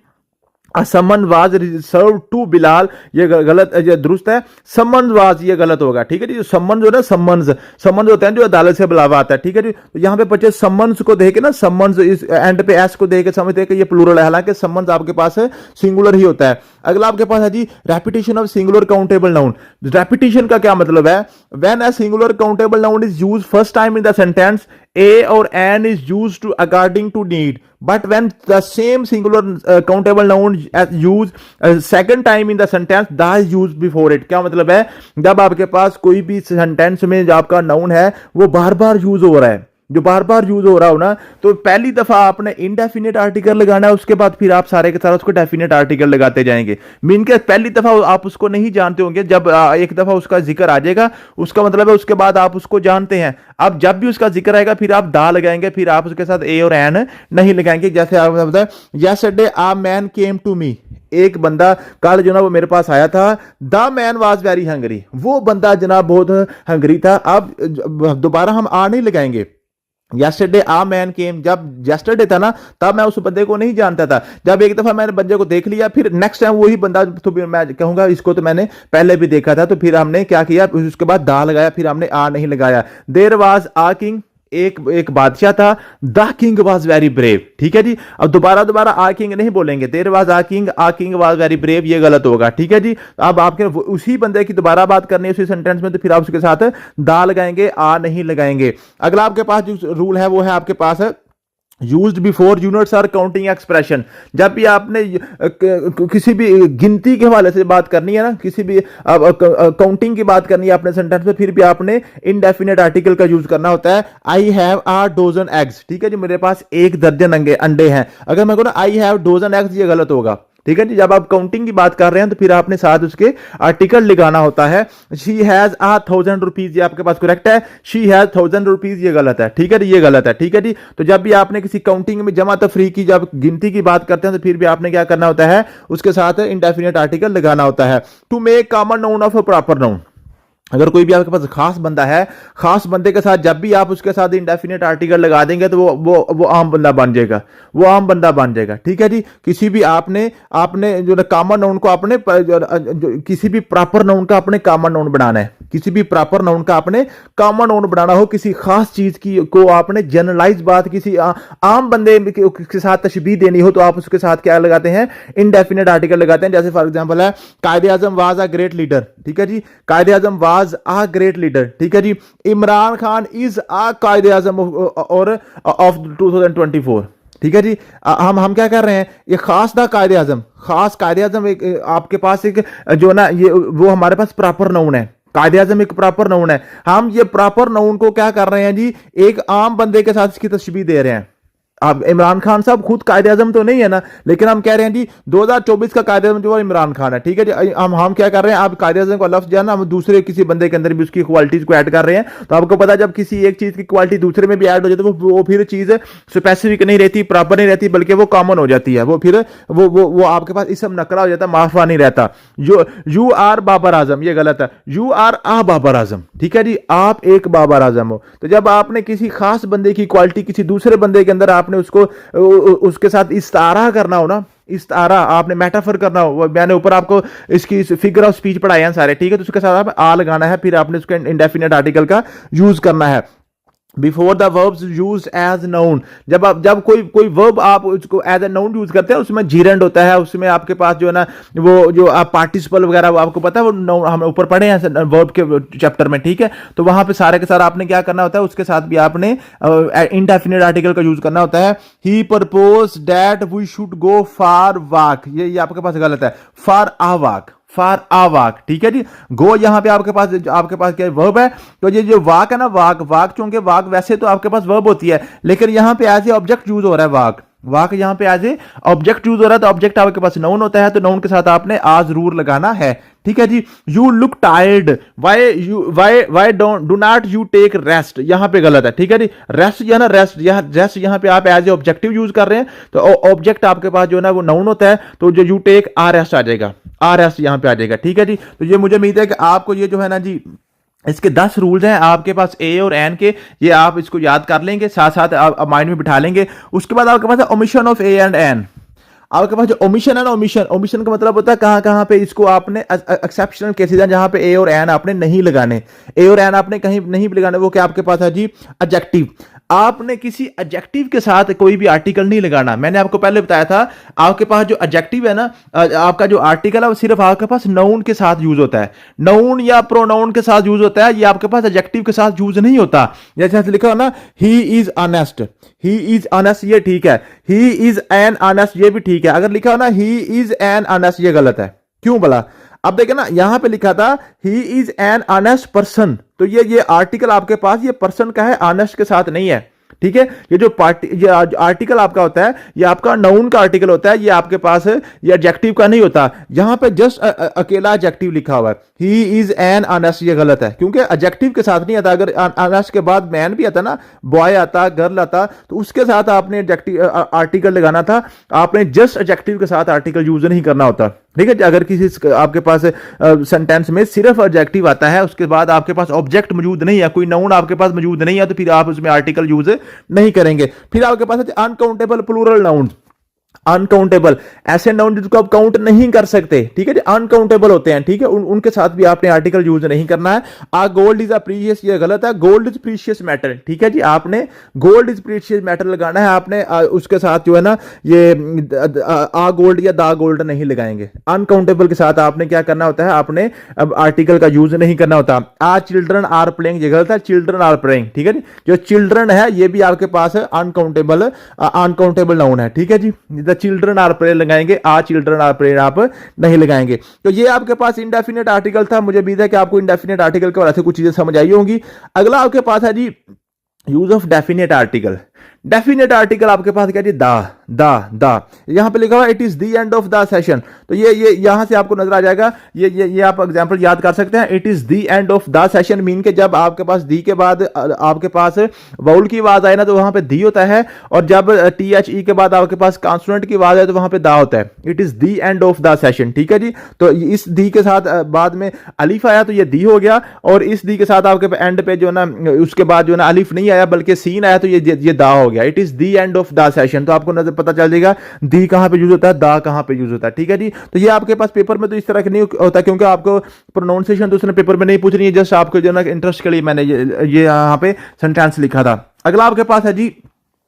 summon was serve to Bilal, ये गलत, ये दुरुस्त है। समन वाज ये गलत होगा। ठीक है जी, समन जो है ना, समन्स होते हैं जो अदालत से बुलावा आता है। ठीक है जी, तो यहां पे बच्चे समन्स को देखे ना, समन्स इस एंड पे एस को देके समझते हैं कि ये प्लूरल है, हालांकि समन्स आपके पास है सिंगुलर ही होता है। अगला आपके पास है जी repetition of singular countable noun. Repetition का क्या मतलब है, when a singular countable noun is used first time in the sentence, a or an is used to according to need, but when the same singular countable noun is used second time in the sentence, the is used before it। क्या मतलब है, जब आपके पास कोई भी sentence में जो आपका नाउन है वो बार बार यूज हो रहा है, जो बार बार यूज हो रहा हो ना, तो पहली दफा आपने इनडेफिनेट आर्टिकल लगाना है, उसके बाद फिर आप सारे के सारे उसको डेफिनेट आर्टिकल लगाते जाएंगे। मीन के पहली दफा आप उसको नहीं जानते होंगे, जब एक दफा उसका जिक्र आ जाएगा उसका मतलब है उसके बाद आप उसको जानते हैं। अब जब भी उसका जिक्र आएगा फिर आप दा लगाएंगे, फिर आप उसके साथ ए और एन नहीं लगाएंगे। जैसे आप बताया, yesterday a man came to me, एक बंदा कल जो ना वो मेरे पास आया था। The man was very Hungary, वो बंदा जनाब बहुत हंगरी था। अब दोबारा हम आ नहीं लगाएंगे। यस्टरडे आ मैन केम, जब यस्टरडे था ना तब मैं उस बंदे को नहीं जानता था, जब एक दफा मैंने बंदे को देख लिया फिर नेक्स्ट टाइम वही बंदा, तो मैं कहूंगा इसको तो मैंने पहले भी देखा था, तो फिर हमने क्या किया, उसके बाद दा लगाया, फिर हमने आ नहीं लगाया। देयर वाज आ किंग, एक बादशाह था। The king was very brave. ठीक है जी, अब दोबारा आ किंग नहीं बोलेंगे, there was a king was very brave, ये गलत होगा। ठीक है जी, अब आपके उसी बंदे की दोबारा बात करनी है उसी सेंटेंस में, तो फिर आप उसके साथ दा लगाएंगे, आ नहीं लगाएंगे। अगला आपके पास जो रूल है वो है आपके पास है used before units or counting expression. जब भी आपने किसी भी गिनती के हवाले से बात करनी है ना, किसी भी काउंटिंग की बात करनी है अपने सेंटेंस में, फिर भी आपने इनडेफिनेट आर्टिकल का यूज करना होता है। I have a dozen eggs. ठीक है जी, मेरे पास 1 दर्जन अंडे हैं। अगर मैं कहूँ ना आई हैव डोजन एग्स, ये गलत होगा। ठीक है जी, जब आप काउंटिंग की बात कर रहे हैं तो फिर आपने साथ उसके आर्टिकल लगाना होता है। शी हैज आ 1000 रुपीज, ये आपके पास करेक्ट है। शी हैज 1000 रुपीज, ये गलत है। ठीक है जी, ये गलत है। ठीक है जी, तो जब भी आपने किसी काउंटिंग में जमा तफरी की जब गिनती की बात करते हैं तो फिर भी आपने क्या करना होता है, उसके साथ इंडेफिनेट आर्टिकल लगाना होता है। To make common noun of a proper noun, अगर कोई भी आपके पास खास बंदा है, खास बंदे के साथ जब भी आप उसके साथ इंडेफिनेट आर्टिकल लगा देंगे तो वो आम बंदा बन जाएगा, वो आम बंदा बन जाएगा। ठीक है जी, किसी भी आपने जो कॉमन नाउन को आपने किसी भी प्रॉपर नाउन का अपने कॉमन नाउन बनाना है। किसी भी प्रॉपर नाउन का आपने कॉमन नाउन बनाना हो, किसी खास चीज की को आपने जनरलाइज बात किसी आम बंदे के साथ तशबीह देनी हो तो आप उसके साथ क्या लगाते हैं, इंडेफिनेट आर्टिकल लगाते हैं। जैसे फॉर एग्जांपल है कायदे आजम वाज अ ग्रेट लीडर, ठीक है जी, कायदे आजम वाज अ ग्रेट लीडर, ठीक है जी। इमरान खान इज अ कायदे आजम और ऑफ 2024, ठीक है जी। हम क्या कर रहे हैं, ये खास था कायदे आजम, खास कायदे आजम एक आपके पास एक जो ना ये वो हमारे पास प्रॉपर नाउन है, कायदे आजम एक प्रॉपर नाउन है। हम ये प्रॉपर नाउन को क्या कर रहे हैं जी, एक आम बंदे के साथ इसकी तशबीह दे रहे हैं। अब इमरान खान साहब खुद कायदे आजम तो नहीं है ना, लेकिन हम कह रहे हैं जी 2024 का कायदे आजम जो है इमरान खान है, ठीक है जी। हम क्या कर रहे हैं, आप कायदे आजम का लफ्ज जो है ना हम दूसरे किसी बंदे के अंदर भी उसकी क्वालिटीज को ऐड कर रहे हैं। तो आपको पता है जब किसी एक चीज की क्वालिटी दूसरे में भी ऐड हो जाती है तो वो फिर चीज स्पेसिफिक नहीं रहती, प्रॉपर नहीं रहती, बल्कि वो कॉमन हो जाती है। वो फिर वो आपके पास इसम नकरा हो जाता है, माफा नहीं रहता। जो यू आर बाबर आजम, ये गलत है, यू आर आ बाबर आजम, ठीक है जी, आप एक बाबर आजम हो। तो जब आपने किसी खास बंदे की क्वालिटी किसी दूसरे बंदे के अंदर आपने उसके साथ इस्तारा करना हो ना, इस्तारा आपने मेटाफर करना हो, मैंने ऊपर आपको इसकी फिगर ऑफ स्पीच पढ़ाए हैं सारे, ठीक है। तो उसके साथ आप आ लगाना है, फिर आपने उसके इंडेफिनेट आर्टिकल का यूज करना है before the verbs use as noun. जब कोई वर्ब आप उसको एज ए नाउन यूज करते हैं उसमें जीरेंड होता है, उसमें आपके पास जो है ना वो जो आप पार्टिसिपल वगैरह वो आपको पता है, वो हम ऊपर पढ़े हैं वर्ब के चैप्टर में, ठीक है। तो वहां पे सारे के सारे आपने क्या करना होता है, उसके साथ भी आपने इंडेफिनिट आर्टिकल का यूज करना होता है। He propose that we should go for walk, ये आपके पास गलत है, for a walk, for a walk, ठीक है जी। गो यहां पे आपके पास क्या वर्ब है, तो ये जो वाक है ना, वाक चूंकि वाक वैसे तो आपके पास वर्ब होती है, लेकिन यहां पे एज ए ऑब्जेक्ट यूज हो रहा है वाक यहां पे एज ए ऑब्जेक्ट यूज हो रहा है। तो ऑब्जेक्ट आपके पास नाउन होता है, तो नाउन के साथ आपने आ जरूर लगाना है, ठीक है जी। You look tired, why do not you take rest, यहां पे गलत है, ठीक है जी। रेस्ट या ना रेस्ट यहां पे आप एज ए ऑब्जेक्टिव यूज कर रहे हैं, तो ऑब्जेक्ट आपके पास जो है ना वो नाउन होता है, तो जो यू टेक आ रेस्ट आ जाएगा, आ रेस्ट यहां पे आ जाएगा, ठीक है जी। तो ये मुझे उम्मीद है कि आपको ये जो है ना जी इसके 10 रूल्स हैं आपके पास ए और एन के, ये आप इसको याद कर लेंगे, साथ साथ आप माइंड में बिठा लेंगे। उसके बाद आपके पास है omission of a and an. आपके पास जो ओमिशन है ना, ओमिशन का मतलब होता है कहां कहां पे इसको आपने एक्सेप्शनल केसेस हैं जहां पे ए और एन आपने नहीं लगाने, ए और एन आपने कहीं नहीं लगाने। वो क्या आपके पास है जी, एडजेक्टिव। आपने किसी एडजेक्टिव के साथ कोई भी आर्टिकल नहीं लगाना। मैंने आपको पहले बताया था आपके पास जो एडजेक्टिव है ना, आपका जो आर्टिकल है वो सिर्फ आपके पास नाउन के साथ यूज होता है, नाउन या प्रोनाउन के साथ यूज होता है, ये आपके पास एडजेक्टिव के साथ यूज नहीं होता। जैसे लिखा हो ना, he is honest, he is honest, ये ठीक है। ही इज एन ऑनेस्ट, ये भी ठीक है। अगर लिखा हो ना ही इज एन ऑनेस्ट, ये गलत है। क्यों भला? अब देखे ना, यहां पे लिखा था he is an honest person, तो ये आर्टिकल आपके पास ये पर्सन का है, ऑनेस्ट के साथ नहीं है, ठीक है। ये जो ये आर्टिकल आपका होता है ये आपका नाउन का आर्टिकल होता है, ये आपके पास ये एडजेक्टिव का नहीं होता। यहां पे जस्ट अकेला एडजेक्टिव लिखा हुआ है, ही इज एन ऑनेस्ट, ये गलत है क्योंकि एडजेक्टिव के साथ नहीं आता। अगर ऑनेस्ट के बाद मैन भी आता ना, बॉय आता, गर्ल आता, तो उसके साथ आपने एडजेक्टिव आर्टिकल लगाना था। आपने जस्ट एडजेक्टिव के साथ आर्टिकल यूज नहीं करना होता, ठीक है। अगर किसी आपके पास सेंटेंस में सिर्फ एडजेक्टिव आता है, उसके बाद आपके पास ऑब्जेक्ट मौजूद नहीं है, कोई नाउन आपके पास मौजूद नहीं है, तो फिर आप उसमें आर्टिकल यूज नहीं करेंगे। फिर आपके पास है अनकाउंटेबल प्लूरल नाउन। अनकाउंटेबल ऐसे नाउन जिसको आप काउंट नहीं कर सकते, ठीक है जी, अनकाउंटेबल होते हैं, ठीक है। उनके साथ भी आपने आर्टिकल यूज नहीं करना है। आ गोल्ड इज अ प्रीशियस, ये गलत है, गोल्ड इज प्रीशियस मेटल, ठीक है जी। आपने गोल्ड इज प्रीशियस मेटल लगाना है, आपने उसके साथ जो है ना ये आ गोल्ड या दा गोल्ड नहीं लगाएंगे। अनकाउंटेबल के साथ आपने क्या करना होता है, आपने अब आर्टिकल का यूज नहीं करना होता। आ चिल्ड्रन आर प्लेइंग, ये गलत है, चिल्ड्रन आर प्लेइंग, ठीक है जी। जो चिल्ड्रन है ये भी आपके पास अनकाउंटेबल नाउन है, ठीक है जी। चिल्ड्रन आर प्लेइंग लगाएंगे, आ चिल्ड्रन आर प्लेइंग आप नहीं लगाएंगे। तो ये आपके पास इंडेफिनेट आर्टिकल था। मुझे उम्मीद है कि आपको इंडेफिनेट आर्टिकल के बारे में कुछ चीजें समझ आई होंगी। अगला आपके पास है जी use of definite article. Definite article आपके पास क्या जी, दा यहां पे लिखा हुआ it is the end of the session, तो ये यहां से आपको नजर आ जाएगा। ये आप एग्जांपल याद कर सकते हैं। It is the end of the session mean के जब आपके पास दी के बाद आपके पास वाउल की आवाज आए ना, तो वहां पे दी होता है, और जब THE के बाद आपके पास कॉन्सोनेंट की आवाज है तो वहां पे दा होता है। It is the end of the session, ठीक है जी। तो इस दी के साथ बाद में अलिफ आया तो ये दी हो गया, और इस दी के साथ आपके एंड पे जो ना उसके बाद जो ना अलिफ नहीं आया बल्कि सीन आया, तो ये दा हो गया। It is the end of the session. तो आपको नजर पता चल जाएगा दी कहां पे यूज होता है, दा कहां पे यूज होता है। ठीक है जी। तो ये आपके पास पेपर में तो इस तरह का नहीं होता, क्योंकि आपको प्रोनाउंसिएशन तो उसने पेपर में नहीं पूछ रही है, जस्ट आपको जो ना इंटरेस्ट के लिए मैंने ये यहाँ पे सेंटेंस लिखा था। अगला आपके पास है जी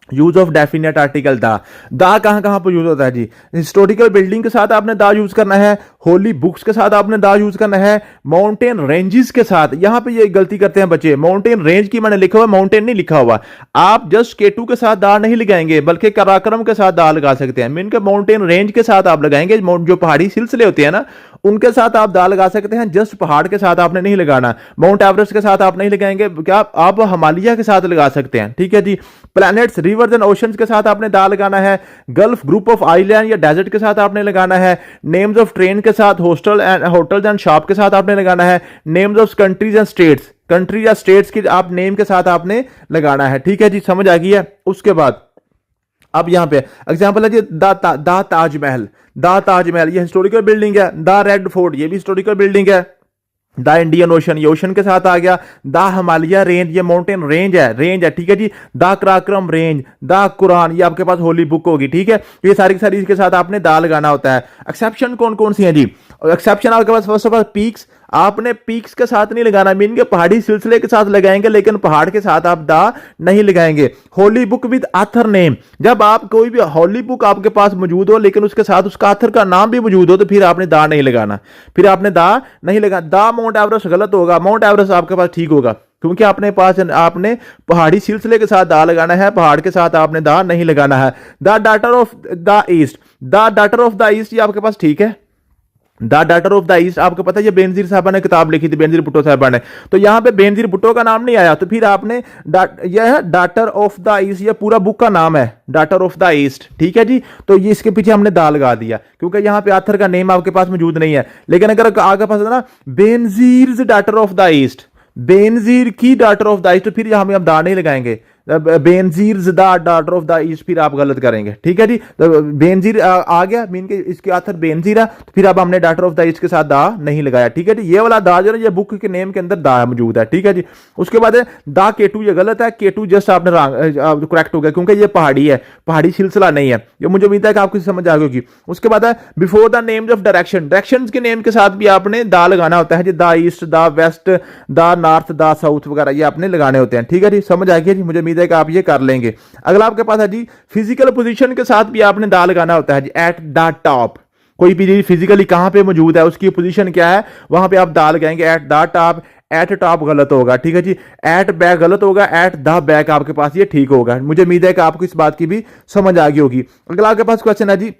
यूज ऑफ डेफिनेट आर्टिकल दा कहां कहां पर यूज होता है जी। हिस्टोरिकल बिल्डिंग के साथ आपने दा यूज करना है, होली बुक्स के साथ आपने दा यूज करना है, माउंटेन रेंजेस के साथ। यहां पे ये गलती करते हैं बच्चे, माउंटेन रेंज की मैंने लिखा हुआ, माउंटेन नहीं लिखा हुआ। आप जस्ट केटू के साथ दा नहीं लगाएंगे, बल्कि कराक्रम के साथ दा लगा सकते हैं। मीन के माउंटेन रेंज के साथ आप लगाएंगे, जो पहाड़ी सिलसिले होते हैं ना उनके साथ आप दा लगा सकते हैं, जस्ट पहाड़ के साथ आपने नहीं लगाना। माउंट एवरेस्ट के साथ आप नहीं लगाएंगे, क्या आप हिमालय के साथ लगा सकते हैं। ठीक है जी। प्लैनेट्स, रिवर्स एंड ओशंस के साथ आपने दा लगाना है, गल्फ, ग्रुप ऑफ आइलैंड या डेजर्ट के साथ आपने लगाना है, नेम्स ऑफ ट्रेन के साथ, होटल्स एंड शॉप के साथ आपने लगाना है, names of countries and states, country या स्टेट्स के आप नेम के साथ आपने लगाना है। ठीक है जी, समझ आ गई है। उसके बाद अब यहां पे एग्जांपल है जी दा ताजमहल, ये हिस्टोरिकल बिल्डिंग है। दा रेड फोर्ट, ये भी हिस्टोरिकल बिल्डिंग है। द इंडियन ओशन, ये ओशन के साथ आ गया। द हिमालय रेंज, ये माउंटेन रेंज है। ठीक है जी। The Karakoram range, the Quran, ये आपके पास होली बुक होगी। ठीक है, ये सारी की सारी इसके साथ आपने दा लगाना होता है। एक्सेप्शन कौन कौन सी है जी। एक्सेप्शन आपके पास फर्स्ट ऑफ ऑल पीक्स, आपने पीक्स के साथ नहीं लगाना, मीन के पहाड़ी सिलसिले के साथ लगाएंगे, लेकिन पहाड़ के साथ आप दा नहीं लगाएंगे। Holi book with author name, जब आप कोई भी होली बुक आपके पास मौजूद हो लेकिन उसके साथ उसका ऑथर का नाम भी मौजूद हो, तो फिर आपने दा नहीं लगाना, फिर आपने दा नहीं लगाना। दा माउंट एवरेस्ट गलत होगा, माउंट एवरेस्ट आपके पास ठीक होगा, क्योंकि आपने पहाड़ी सिलसिले के साथ दा लगाना है, पहाड़ के साथ आपने दा नहीं लगाना है। The daughter of the east, the daughter of the east, ये आपके पास ठीक है। The daughter of the east, आपको पता है ये बेनजीर साहबा ने किताब लिखी थी, बेनजीर भुट्टो साहबा ने, तो यहां पे बेनजीर भुट्टो का नाम नहीं आया, तो फिर आपने यह डॉटर ऑफ द ईस्ट, ये पूरा बुक का नाम है, डॉटर ऑफ द ईस्ट। ठीक है जी। तो ये इसके पीछे हमने दा लगा दिया, क्योंकि यहां पे आथर का नेम आपके पास मौजूद नहीं है। लेकिन अगर आगे पास है ना Benazir daughter of the east, Benazir की डॉटर ऑफ द ईस्ट, तो फिर यहां हम दा नहीं लगाएंगे। Benazir daughter of the east, फिर आप गलत करेंगे। ठीक है जी। तो बेनजीर आ गया, मीन के इसके आथर बेनजीर है, तो फिर अब हमने डॉटर ऑफ द ईस्ट के साथ दा नहीं लगाया। ठीक है जी। ये वाला दा जो है ये बुक के नेम के अंदर दा मौजूद है। ठीक है जी। उसके बाद दा केटू, ये गलत है, केटू जस्ट आपने करेक्ट हो गया, क्योंकि ये पहाड़ी है, पहाड़ी सिलसिला नहीं है। ये मुझे उम्मीद है कि आपको समझ आ गई होगी। उसके बाद है before the names of direction, direction के नेम के साथ भी आपने दा लगाना होता है जी। The east, the west, the north, the south वगैरह ये आपने लगाने होते हैं। ठीक है जी, समझ आ गया जी, मुझे उम्मीद है कि आप ये कर लेंगे। अगला आपके पास है जी फिजिकल पोजीशन के साथ भी आपने दा लगाना होता है जी। एट द टॉप, कोई भी फिजिकली कहां पे मौजूद है, उसकी पोजीशन क्या है, वहां पे आप दा लगाएंगे। At the top, eight top गलत होगा। ठीक है जी। एट बैक गलत होगा, एट द बैक आपके पास ये ठीक होगा। मुझे उम्मीद है कि आपको इस बात की भी समझ आ गई होगी। अगला आपके पास क्वेश्चन है जी,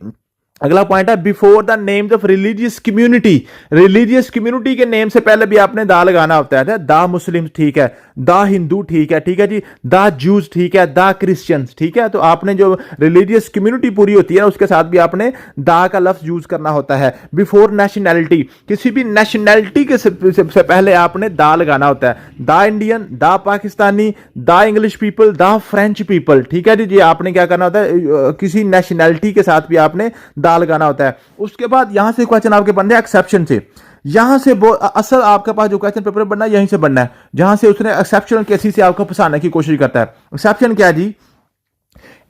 अगला पॉइंट है before the names of religious community, religious community के नेम से पहले भी आपने दा लगाना होता है। द मुस्लिम ठीक है, द हिंदू ठीक है, ठीक है जी, द जूस ठीक है, द क्रिश्चियंस ठीक है। तो आपने जो रिलीजियस कम्युनिटी पूरी होती है ना उसके साथ भी आपने दा का लफ्ज यूज करना होता है। बिफोर नेशनैलिटी, किसी भी नेशनैलिटी के से पहले आपने दा लगाना होता है। The Indian, the Pakistani, the English people, the French people ठीक है जी। आपने क्या करना होता है, किसी नेशनैलिटी के साथ भी आपने दा लगाना होता है। उसके बाद यहां से क्वेश्चन आपके बनने एक्सेप्शन से, यहां से असल आपके पास जो क्वेश्चन पेपर बनना है यहीं से बनना है, जहां से उसने एक्सेप्शनल केसेस से आपको फंसाने की कोशिश करता है। एक्सेप्शन क्या है जी,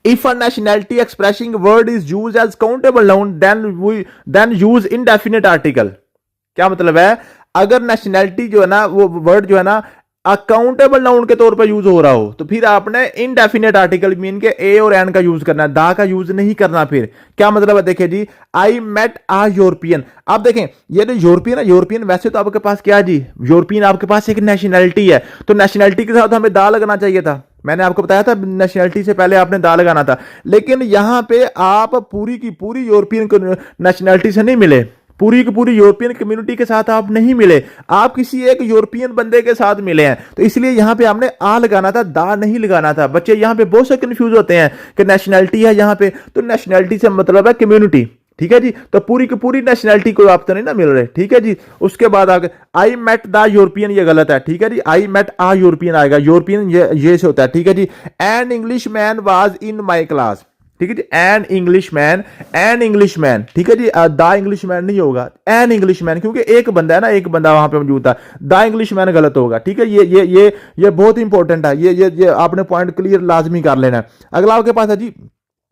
if a nationality expressing word is used as countable noun then use indefinite article. क्या मतलब है, अगर नेशनैलिटी जो है ना वो वर्ड जो है ना अकाउंटेबल नाउन के तौर पर यूज हो रहा हो, तो फिर आपने इनडेफिनेट आर्टिकल मीन के ए और एन का यूज करना है, दा का यूज नहीं करना। फिर क्या मतलब है, देखिए जी, आई मेट आ यूरोपियन। आप देखें ये जो यूरोपियन है, यूरोपियन वैसे तो आपके पास क्या है जी, यूरोपियन आपके पास एक नेशनैलिटी है, तो नेशनैलिटी के साथ हमें दा लगना चाहिए था। मैंने आपको बताया था नेशनैलिटी से पहले आपने दा लगाना था, लेकिन यहां पे आप पूरी की पूरी यूरोपियन नेशनैलिटी से नहीं मिले, पूरी की पूरी यूरोपियन कम्युनिटी के साथ आप नहीं मिले, आप किसी एक यूरोपियन बंदे के साथ मिले हैं, तो इसलिए यहां पे आपने आ लगाना था, दा नहीं लगाना था। बच्चे यहां पे बहुत से कंफ्यूज होते हैं कि नेशनैलिटी है यहां पे, तो नेशनैलिटी से मतलब है कम्युनिटी ठीक है जी। तो पूरी की पूरी नेशनैलिटी को आप तो नहीं ना मिल रहे ठीक है जी। उसके बाद आगे आई मेट द यूरोपियन, ये गलत है ठीक है जी, आई मेट आ यूरोपियन आएगा, यूरोपियन ये से होता है ठीक है जी। An English man was in my class, ठीक है जी, एन इंग्लिश मैन, ठीक है जी, द इंग्लिश मैन नहीं होगा, एन इंग्लिश मैन, क्योंकि एक बंदा है ना, एक बंदा वहां पे मौजूद था, द इंग्लिश मैन गलत होगा। ठीक है, ये बहुत इंपॉर्टेंट है, ये आपने पॉइंट क्लियर लाजमी कर लेना है। अगला आपके पास है जी,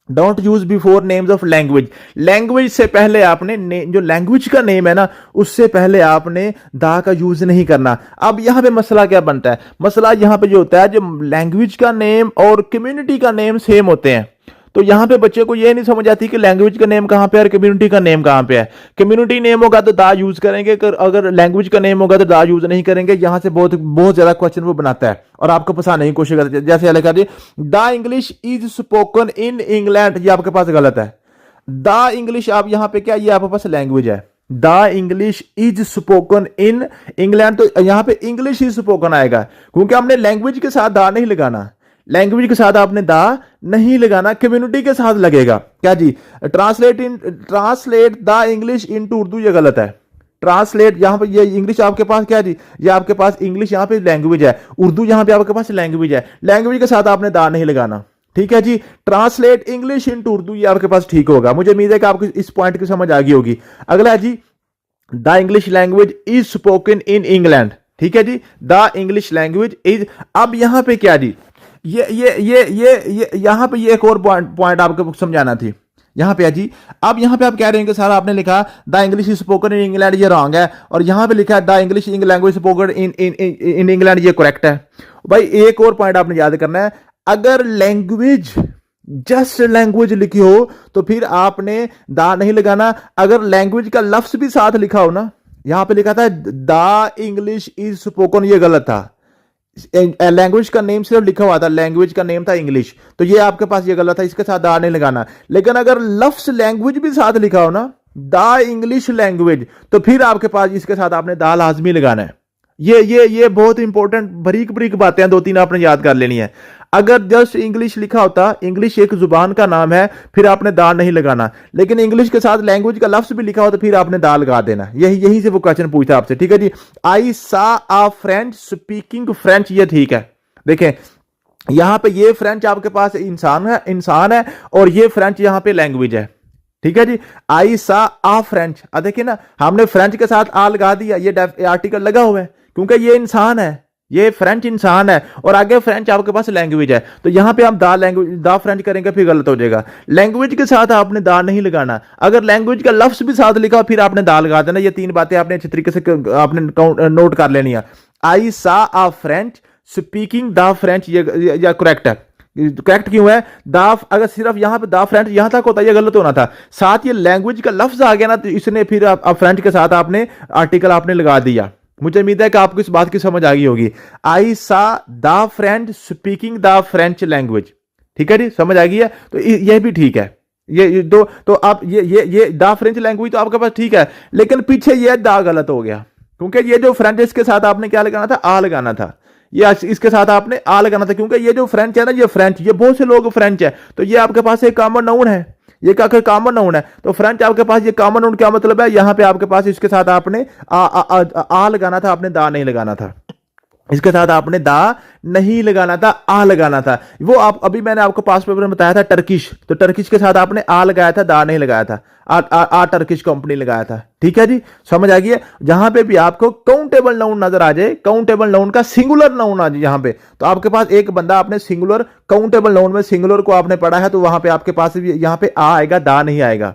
don't use before names of language. Language से पहले आपने जो लैंग्वेज का नेम है ना, उससे पहले आपने दा का यूज नहीं करना। अब यहां पे मसला क्या बनता है, मसला यहां पे जो होता है, जो लैंग्वेज का नेम और कम्युनिटी का नेम सेम होते हैं, तो यहां पे बच्चे को ये नहीं समझ आती कि लैंग्वेज का नेम कहां पे है और कम्युनिटी का नेम कहां पे है। कम्युनिटी नेम होगा तो दा यूज करेंगे, अगर लैंग्वेज का नेम होगा तो दा यूज नहीं करेंगे। यहां से बहुत बहुत ज्यादा क्वेश्चन वो बनाता है और आपको फंसाने की कोशिश करता है। जैसे लिखा जी, the English is spoken in England, ये आपके पास गलत है। द इंग्लिश आप यहां पे क्या, ये आपके पास लैंग्वेज है, the English is spoken in England, तो यहां पे इंग्लिश ही स्पोकन आएगा, क्योंकि हमने लैंग्वेज के साथ दा नहीं लगाना, लैंग्वेज के साथ आपने दा नहीं लगाना, कम्युनिटी के साथ लगेगा। क्या जी, translate the English into Urdu, ये गलत है। ट्रांसलेट यहां पे ये इंग्लिश आपके पास क्या जी, ये आपके पास इंग्लिश यहां पे लैंग्वेज है, उर्दू यहां पे आपके पास लैंग्वेज है, लैंग्वेज के साथ आपने दा नहीं लगाना। ठीक है जी, ट्रांसलेट इंग्लिश इनटू उर्दू, ये आपके पास ठीक होगा। मुझे उम्मीद है कि आपको इस पॉइंट की समझ आ गई होगी। अगला है जी, the English language is spoken in England. ठीक है जी, द इंग्लिश लैंग्वेज इज, अब यहां पे क्या जी, ये यहां पे ये एक और पॉइंट आपको समझाना थी। यहां पे है जी, अब यहां पे आप कह रहे हैं कि सारा आपने लिखा the English is spoken in England, ये रॉन्ग है, और यहां पे लिखा है the English language spoken in England, ये करेक्ट है। भाई एक और पॉइंट आपने याद करना है, अगर लैंग्वेज जस्ट लैंग्वेज लिखी हो तो फिर आपने दा नहीं लगाना। अगर लैंग्वेज का लफ्ज भी साथ लिखा हो ना, यहां पे लिखा था द इंग्लिश इज स्पोकन, ये गलत था। लैंग्वेज का नेम सिर्फ लिखा हुआ था, लैंग्वेज का नेम था इंग्लिश, तो ये आपके पास ये गलत था, इसके साथ दा नहीं लगाना। लेकिन अगर लफ्ज लैंग्वेज भी साथ लिखा हो ना, द इंग्लिश लैंग्वेज, तो फिर आपके पास इसके साथ आपने दा लाजमी लगाना है। ये बहुत इंपॉर्टेंट बारीक बारीक बातें हैं, दो तीन आपने याद कर लेनी है। अगर जस्ट इंग्लिश लिखा होता, इंग्लिश एक जुबान का नाम है, फिर आपने दा नहीं लगाना, लेकिन इंग्लिश के साथ लैंग्वेज का लफ्ज भी लिखा हो तो फिर आपने दा लगा देना। यही से वो क्वेश्चन पूछता आपसे। ठीक है जी, आई सा आ फ्रेंच स्पीकिंग फ्रेंच, ये ठीक है। देखें यहां पे ये फ्रेंच आपके पास इंसान है और ये फ्रेंच यहां पे लैंग्वेज है। ठीक है जी, आई सा आ फ्रेंच, देखिए ना, हमने फ्रेंच के साथ आ लगा दिया, ये आर्टिकल लगा हुआ है, क्योंकि ये इंसान है, ये फ्रेंच इंसान है, और आगे फ्रेंच आपके पास लैंग्वेज है, तो यहां पे हम दा फ्रेंच करेंगे, फिर गलत हो जाएगा। लैंग्वेज के साथ आपने दा नहीं लगाना, अगर लैंग्वेज का लफ्ज भी साथ लिखा फिर आपने दा लगा देना। ये तीन बातें आपने अच्छे तरीके से आपने नोट कर लेनी है। आई सा आ फ्रेंच स्पीकिंग द फ्रेंच, ये करेक्ट है। करेक्ट क्यों है, दा अगर सिर्फ यहां पे दा फ्रेंच यहां तक होता, ये गलत होना था। साथ ये लैंग्वेज का लफ्ज आ गया ना, तो इसने फिर आप फ्रेंच के साथ आपने आर्टिकल आपने लगा दिया। मुझे उम्मीद है कि आपको इस बात की समझ आ गई होगी। आई सा the French speaking the French language, ठीक है जी, समझ आ गई है, तो ये भी ठीक है। ये दो तो आप ये द फ्रेंच लैंग्वेज तो आपके पास ठीक है, लेकिन पीछे ये दा गलत हो गया, क्योंकि ये जो फ्रेंच इसके साथ आपने क्या लगाना था, आ लगाना था। ये इसके साथ आपने आ लगाना था, क्योंकि ये जो फ्रेंच है ना, ये फ्रेंच, ये बहुत से लोग फ्रेंच है, तो ये आपके पास एक कॉमन नाउन है, ये क्या कॉमन नाउन है, तो फ्रेंच आपके पास ये कॉमन नाउन क्या मतलब है, यहां पे आपके पास इसके साथ आपने आ लगाना था, आपने दा नहीं लगाना था। इसके साथ आपने दा नहीं लगाना था, आ लगाना था। वो आप अभी मैंने आपको पास्ट पेपर में बताया था टर्किश, तो टर्किश के साथ आपने आ लगाया था, दा नहीं लगाया था। आ टर्किश कंपनी लगाया था। ठीक है जी, समझ आ गई है। जहां पे भी आपको काउंटेबल नाउन नजर आ जाए, काउंटेबल नाउन का सिंगुलर नाउन आ जाए यहां पे, तो आपके पास एक बंदा आपने सिंगुलर काउंटेबल नाउन में सिंगुलर को आपने पढ़ा है, तो वहां पे आपके पास यहां पे आ आएगा, दा नहीं आएगा।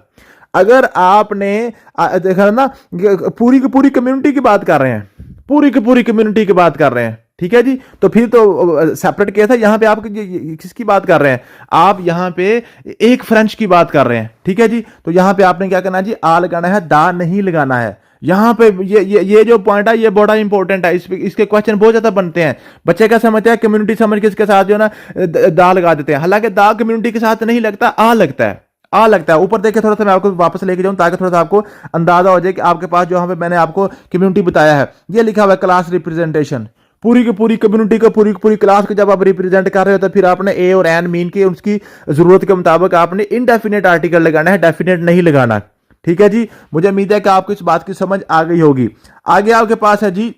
अगर आपने देखा ना, पूरी की पूरी कम्युनिटी की बात कर रहे हैं, पूरी की पूरी कम्युनिटी की बात कर रहे हैं, ठीक है जी, तो फिर तो सेपरेट केस है। यहां पे आप किसकी बात कर रहे हैं, आप यहां पे एक फ्रेंच की बात कर रहे हैं, ठीक है जी, तो यहां पे आपने क्या करना है जी, आ लगाना है, दा नहीं लगाना है। यहां पे ये जो पॉइंट है, ये बड़ा इंपॉर्टेंट है, इसके क्वेश्चन बहुत ज्यादा बनते हैं। बच्चे क्या समझते हैं, कम्युनिटी समझ के इसके साथ जो ना दा लगा देते हैं, हालांकि दा कम्युनिटी के साथ नहीं लगता, आ लगता है, आ लगता है। ऊपर देखे थोड़ा सा, मैं आपको वापस लेके जाऊं ताकि थोड़ा सा आपको अंदाजा हो जाए कि आपके पास जो हमें मैंने आपको कम्युनिटी बताया है, ये लिखा हुआ है क्लास रिप्रेजेंटेशन। पूरी की पूरी कम्युनिटी को, पूरी की पूरी क्लास को जब आप रिप्रेजेंट कर रहे हो, तो फिर आपने ए और एन मीन के उसकी जरूरत के मुताबिक आपने इनडेफिनेट आर्टिकल लगाना है, डेफिनेट नहीं लगाना। ठीक है जी, मुझे उम्मीद है कि आपको इस बात की समझ आ गई होगी। आगे आपके पास है जी,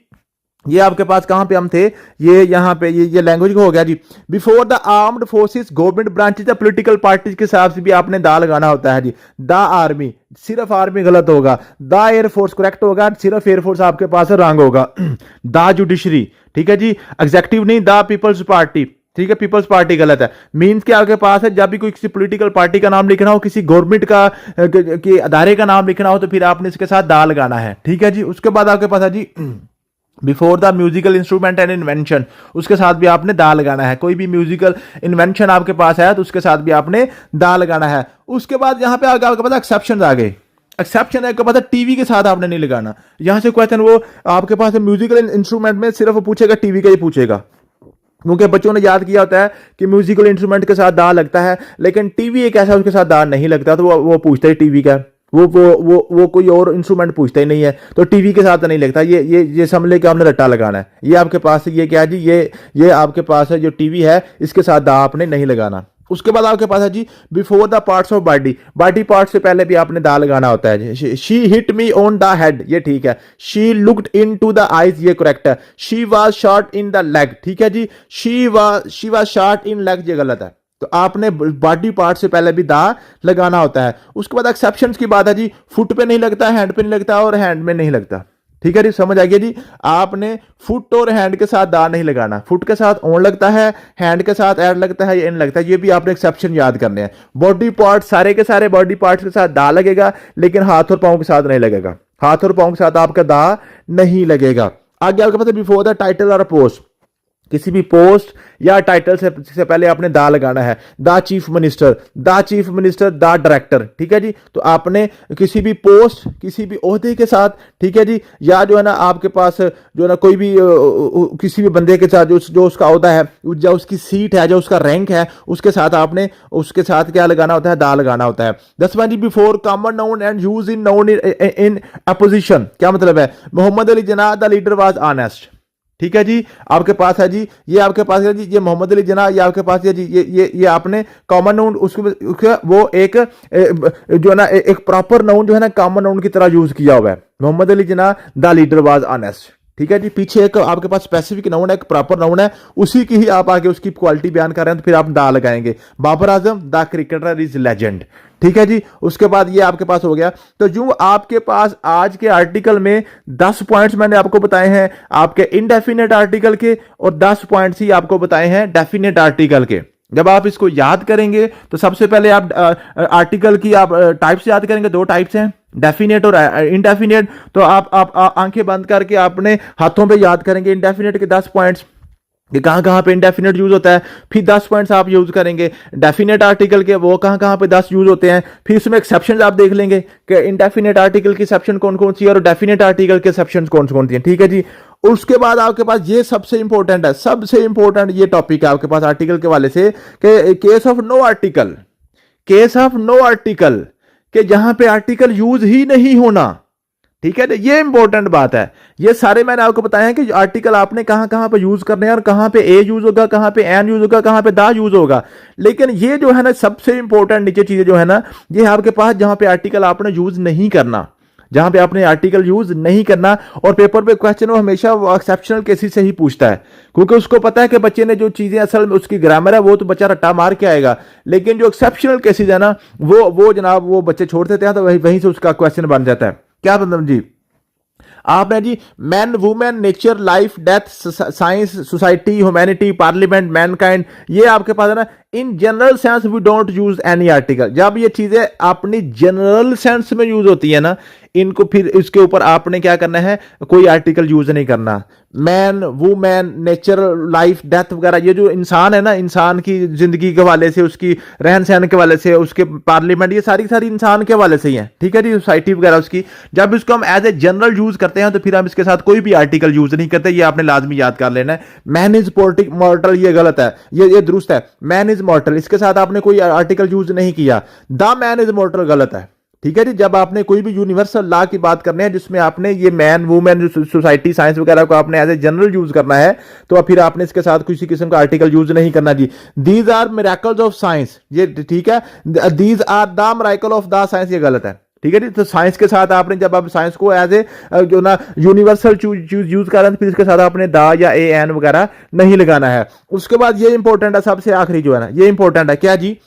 ये आपके पास कहां पे हम थे, ये यहाँ पे ये लैंग्वेज को हो गया जी। Before the armed forces government branches या पॉलिटिकल पार्टीज के हिसाब से भी आपने दा लगाना होता है जी। द आर्मी, सिर्फ आर्मी गलत होगा। द एयरफोर्स करेक्ट होगा, सिर्फ एयरफोर्स आपके पास रंग होगा। द जुडिशरी, ठीक है जी, एग्जेक्टिव नहीं, द पीपल्स पार्टी, ठीक है, पीपल्स पार्टी गलत है। मींस के आपके पास है जब भी कोई किसी पॉलिटिकल पार्टी का नाम लिखना हो, किसी गवर्नमेंट का के अदारे का नाम लिखना हो, तो फिर आपने इसके साथ दा लगाना है, ठीक है जी। उसके बाद आपके पास है जी before the musical instrument and invention, उसके साथ भी आपने दा लगाना है। कोई भी म्यूजिकल इन्वेंशन आपके पास है तो उसके साथ भी आपने दा लगाना है। उसके बाद यहां पे आपके पास एक्सेप्शन आ गए। एक्सेप्शन है, पता टीवी के साथ आपने नहीं लगाना। यहां से क्वेश्चन वो आपके पास म्यूजिकल इंस्ट्रूमेंट में सिर्फ पूछेगा, टीवी का ही पूछेगा, क्योंकि बच्चों ने याद किया होता है कि म्यूजिकल इंस्ट्रूमेंट के साथ दा लगता है, लेकिन टीवी एक ऐसा उसके साथ दा नहीं लगता, तो वो पूछता है टीवी का, वो कोई और इंस्ट्रूमेंट पूछता ही नहीं है, तो टीवी के साथ नहीं लगता। ये समझ ले कि आपने रट्टा लगाना है। ये आपके पास ये क्या जी, ये आपके पास है जो टीवी है, इसके साथ दा आपने नहीं लगाना। उसके बाद आपके पास है जी before the parts of body, body part से पहले भी आपने दा लगाना होता है। She hit me on the head, ये ठीक है। She looked into the eyes, ये करेक्ट है। She was shot in the leg, ठीक है जी। She was shot in leg, ये गलत है। तो आपने बॉडी पार्ट से पहले भी दा लगाना होता है। उसके बाद एक्सेप्शंस की बात है जी, फुट पे नहीं लगता, हैंड पे नहीं लगता और हैंड में नहीं लगता, ठीक है जी, समझ आ गया जी। आपने फुट और हैंड के साथ दा नहीं लगाना। फुट के साथ ऑन लगता है, हैंड के साथ एड लगता है, इन लगता है, ये भी आपने एक्सेप्शन याद करने हैं। बॉडी पार्ट, सारे के सारे बॉडी पार्ट्स के साथ दा लगेगा, लेकिन हाथ और पांव के साथ नहीं लगेगा। हाथ और पांव के साथ आपका दा नहीं लगेगा। आगे आपके पता है बिफोर द टाइटल और पोस्ट, किसी भी पोस्ट या टाइटल से पहले आपने दा लगाना है। The chief minister, the chief minister, the director, ठीक है जी। तो आपने किसी भी पोस्ट, किसी भी ओहदे के साथ, ठीक है जी, या जो है ना आपके पास जो है ना कोई भी किसी भी बंदे के साथ जो उसका ओहदा है, जो उसकी सीट है, जो उसका रैंक है, उसके साथ आपने उसके साथ क्या लगाना होता है, दा लगाना होता है। 10वां जी before common noun and use in noun in apposition, क्या मतलब है? Mohammad Ali Jinnah the leader was honest, ठीक है जी। आपके पास है जी, ये आपके पास है जी, ये मोहम्मद अली जिन्ना, ये आपके पास है जी, ये आपने कॉमन नाउन, उसको वो एक जो है ना एक प्रॉपर नाउन जो है ना कॉमन नाउन की तरह यूज किया हुआ है। Mohammad Ali Jinnah the leader was honest, ठीक है जी। पीछे एक आपके पास स्पेसिफिक नाउन है, एक प्रॉपर नाउन है, उसी की ही आप आगे उसकी क्वालिटी बयान कर रहे हैं, तो फिर आप दा लगाएंगे। Babar Azam the cricketer is legend, ठीक है जी। उसके बाद ये आपके पास हो गया। तो जो आपके पास आज के आर्टिकल में 10 पॉइंट्स मैंने आपको बताए हैं आपके इनडेफिनेट आर्टिकल के, और 10 पॉइंट्स ही आपको बताए हैं डेफिनेट आर्टिकल के। जब आप इसको याद करेंगे तो सबसे पहले आप आर्टिकल की आप टाइप्स याद करेंगे। 2 टाइप्स हैं, डेफिनेट और इनडेफिनेट। तो आप आंखें बंद करके अपने हाथों पे याद करेंगे इनडेफिनेट के 10 पॉइंट्स, कि कहां पे इनडेफिनेट यूज होता है। फिर 10 पॉइंट्स आप यूज करेंगे डेफिनेट आर्टिकल के, वो कहां पे 10 यूज होते हैं। फिर इसमें एक्सेप्शन आप देख लेंगे कि इनडेफिनेट आर्टिकल की एक्सेप्शन कौन कौन सी है और डेफिनेट आर्टिकल के एक्सेप्शन कौन कौन सी है, ठीक है जी। उसके बाद आपके पास ये सबसे इंपॉर्टेंट है, सबसे इंपॉर्टेंट ये टॉपिक है आपके पास आर्टिकल के वाले से, कि case of no article, case of no article, कि जहां पे आर्टिकल यूज ही नहीं होना, ठीक है। ये इंपॉर्टेंट बात है। ये सारे मैंने आपको बताया है कि आर्टिकल आपने कहां पे यूज करने हैं, और कहां पे ए यूज होगा, कहां पे एन यूज होगा, कहां पे दा यूज होगा। लेकिन ये जो है ना सबसे इंपॉर्टेंट नीचे चीजें जो है ना, ये आपके पास जहां पे आर्टिकल आपने यूज नहीं करना, जहां पे आपने आर्टिकल यूज नहीं करना। और पेपर पे क्वेश्चन वो हमेशा वो एक्सेप्शनल केसेस से ही पूछता है, क्योंकि उसको पता है कि बच्चे ने जो चीजें असल में उसकी ग्रामर है वो तो बच्चा रट्टा मार के आएगा, लेकिन जो एक्सेप्शनल केसेस है ना वो जनाब वो बच्चे छोड़ देते हैं, तो वहीं से उसका क्वेश्चन बन जाता है। क्या मतलब जी? आपने जी man, women, nature, life, death, science, society, humanity, parliament, mankind, ये आपके पास है ना in general sense we don't use any article. जब ये चीजें अपनी जनरल सेंस में यूज होती है ना, इनको फिर इसके ऊपर आपने क्या करना है, कोई आर्टिकल यूज नहीं करना। Man, women, nature, life, death वगैरह, ये जो इंसान है ना, इंसान की जिंदगी के हवाले से, उसकी रहन सहन के हवाले से, उसके पार्लियामेंट, ये सारी इंसान के हवाले से ही है, ठीक है जी। सोसाइटी वगैरह उसकी, जब इसको हम एज ए जनरल यूज करते हैं तो फिर हम इसके साथ कोई भी आर्टिकल यूज नहीं करते। ये आपने लाजमी याद कर लेना है। मैन इज मॉर्टल, ये गलत है, ये दुरुस्त है। मैन इज मॉर्टल, इसके साथ आपने कोई आर्टिकल यूज नहीं किया। द मैन इज मॉर्टल गलत है, ठीक है जी। जब आपने कोई भी यूनिवर्सल लॉ की बात करनी है जिसमें आपने ये मैन, वुमेन, जो सोसाइटी, साइंस वगैरह को आपने एज ए जनरल यूज करना है, तो फिर आपने इसके साथ किसी किस्म का आर्टिकल यूज नहीं करना जी। These are miracles of science, ये ठीक है। These are the miracle of the science, ये गलत है। ठीक है जी। तो साइंस के साथ आपने, जब आप साइंस को एज ए जो ना यूनिवर्सल यूज कर रहे हैं, फिर इसके साथ आपने दा या ए एन वगैरह नहीं लगाना है। उसके बाद ये इंपॉर्टेंट है, सबसे आखिरी जो है ना, ये इंपॉर्टेंट है, क्या जी,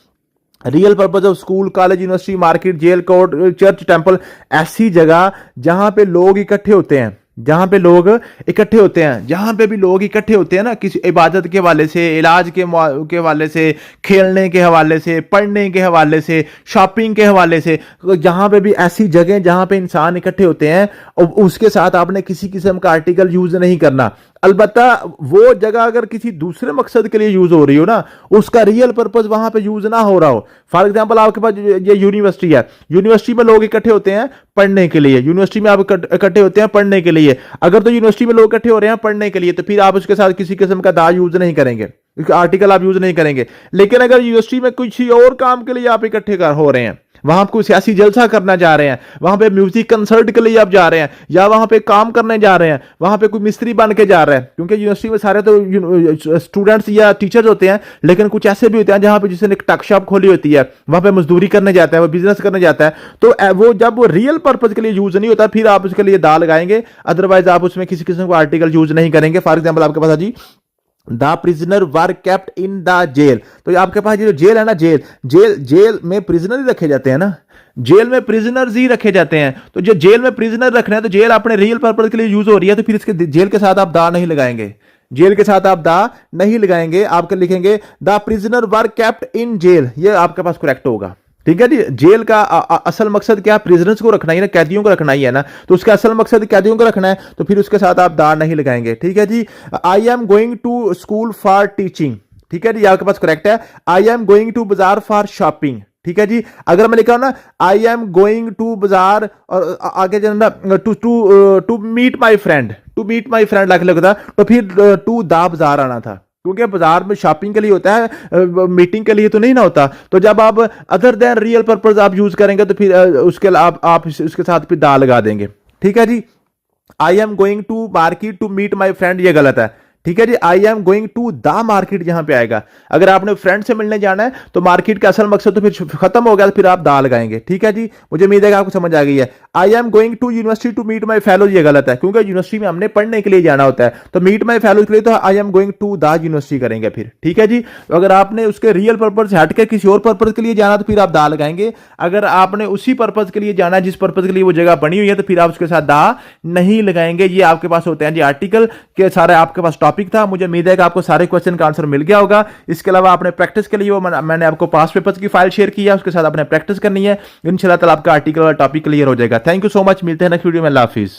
real purpose of school, college, university, market, jail, court, church, temple, ऐसी जगह जहां पे लोग इकट्ठे होते हैं, जहां पे लोग इकट्ठे होते हैं, जहां पे भी लोग इकट्ठे होते हैं ना, किसी इबादत के हवाले से, इलाज के हवाले से, खेलने के हवाले से, पढ़ने के हवाले से, शॉपिंग के हवाले से, जहां पे भी ऐसी जगह जहां पे इंसान इकट्ठे होते हैं, उसके साथ आपने किसी किस्म का आर्टिकल यूज नहीं करना। अलबत्ता वो जगह अगर किसी दूसरे मकसद के लिए यूज हो रही हो ना, उसका रियल पर्पज वहां पे यूज ना हो रहा हो। फॉर एग्जांपल आपके पास ये यूनिवर्सिटी है, यूनिवर्सिटी में लोग इकट्ठे होते हैं पढ़ने के लिए, यूनिवर्सिटी में आप इकट्ठे होते हैं पढ़ने के लिए। अगर तो यूनिवर्सिटी में लोग इकट्ठे हो रहे हैं पढ़ने के लिए, तो फिर आप उसके साथ किसी किस्म का दा यूज नहीं करेंगे, आर्टिकल आप यूज नहीं करेंगे। लेकिन अगर यूनिवर्सिटी में किसी और काम के लिए आप इकट्ठे हो रहे हैं, वहां आप कोई सियासी जलसा करना जा रहे हैं, वहां पे म्यूजिक कंसर्ट के लिए आप जा रहे हैं, या वहां पे काम करने जा रहे हैं, वहां पे कोई मिस्त्री बन के जा रहा है, क्योंकि यूनिवर्सिटी में सारे तो स्टूडेंट्स या टीचर्स होते हैं, लेकिन कुछ ऐसे भी होते हैं जहां पे जिसने एक टक शॉप खोली होती है, वहां पे मजदूरी करने जाता है, वो बिजनेस करने जाता है। तो वो जब वो रियल पर्पज के लिए यूज नहीं होता, फिर आप उसके लिए दा लगाएंगे, अदरवाइज आप उसमें किसी किस्म का आर्टिकल यूज नहीं करेंगे। फॉर एग्जाम्पल आपके पास जी, the prisoner were kept in the jail, तो आपके पास ये जो जेल है ना, जेल में प्रिजनर ही रखे जाते हैं ना, जेल में प्रिजनर्स ही रखे जाते हैं। तो जो जेल में प्रिजनर रखना है, तो जेल अपने रियल पर्पज के लिए यूज हो रही है, तो फिर इसके जेल के साथ आप दा नहीं लगाएंगे, जेल के साथ आप दा नहीं लगाएंगे, आपके लिखेंगे the prisoner were kept in jail, ये आपके पास करेक्ट होगा। ठीक है जी। जेल का असल मकसद क्या, प्रिजनर्स को रखना ही ना, कैदियों को रखना ही है ना, तो उसका असल मकसद कैदियों को रखना है, तो फिर उसके साथ आप दा नहीं लगाएंगे। ठीक है जी। I am going to school for teaching, ठीक है जी, आपके पास करेक्ट है। I am going to bazaar for shopping, ठीक है जी। अगर मैं लिखा हूं ना आई एम गोइंग टू बाजार, और आगे जाना टू मीट माई फ्रेंड, लिखता तो फिर टू दा बाजार आना था, क्योंकि बाजार में शॉपिंग के लिए होता है, मीटिंग के लिए तो नहीं ना होता। तो जब आप अदर देन रियल पर्पज आप यूज करेंगे, तो फिर उसके आप उसके साथ फिर दा लगा देंगे। ठीक है जी। I am going to market to meet my friend, ये गलत है। ठीक है जी। I am going to the market जहां पे आएगा, अगर आपने फ्रेंड से मिलने जाना है, तो मार्केट का असल मकसद तो फिर खत्म हो गया, तो फिर आप दा लगाएंगे। ठीक है जी। मुझे उम्मीद है कि आपको समझ आ गई है। I am going to university to meet my fellows, ये गलत है, क्योंकि यूनिवर्सिटी में हमने पढ़ने के लिए जाना होता है, तो मीट माई फेलोज के लिए तो I am going to the university करेंगे फिर। ठीक है जी। तो अगर आपने उसके रियल पर्पज से हटकर किसी और पर्पज के लिए जाना, तो फिर आप दा लगाएंगे। अगर आपने उसी पर्पज के लिए जाना जिस पर्पज के लिए वो जगह बनी हुई है, तो फिर आप उसके साथ दा नहीं लगाएंगे। ये आपके पास होते हैं जी आर्टिकल के सारे, आपके पास टॉपिक था। मुझे उम्मीद है कि आपको सारे क्वेश्चन का आंसर मिल गया होगा। इसके अलावा आपने प्रैक्टिस के लिए वो मैंने आपको पास पेपर्स की फाइल शेयर की है, उसके साथ आपने प्रैक्टिस करनी है। इंशाल्लाह ताला आपका आर्टिकल और टॉपिक क्लियर हो जाएगा। थैंक यू सो मच, मिलते हैं नेक्स्ट वीडियो में। अल्लाह हाफिज।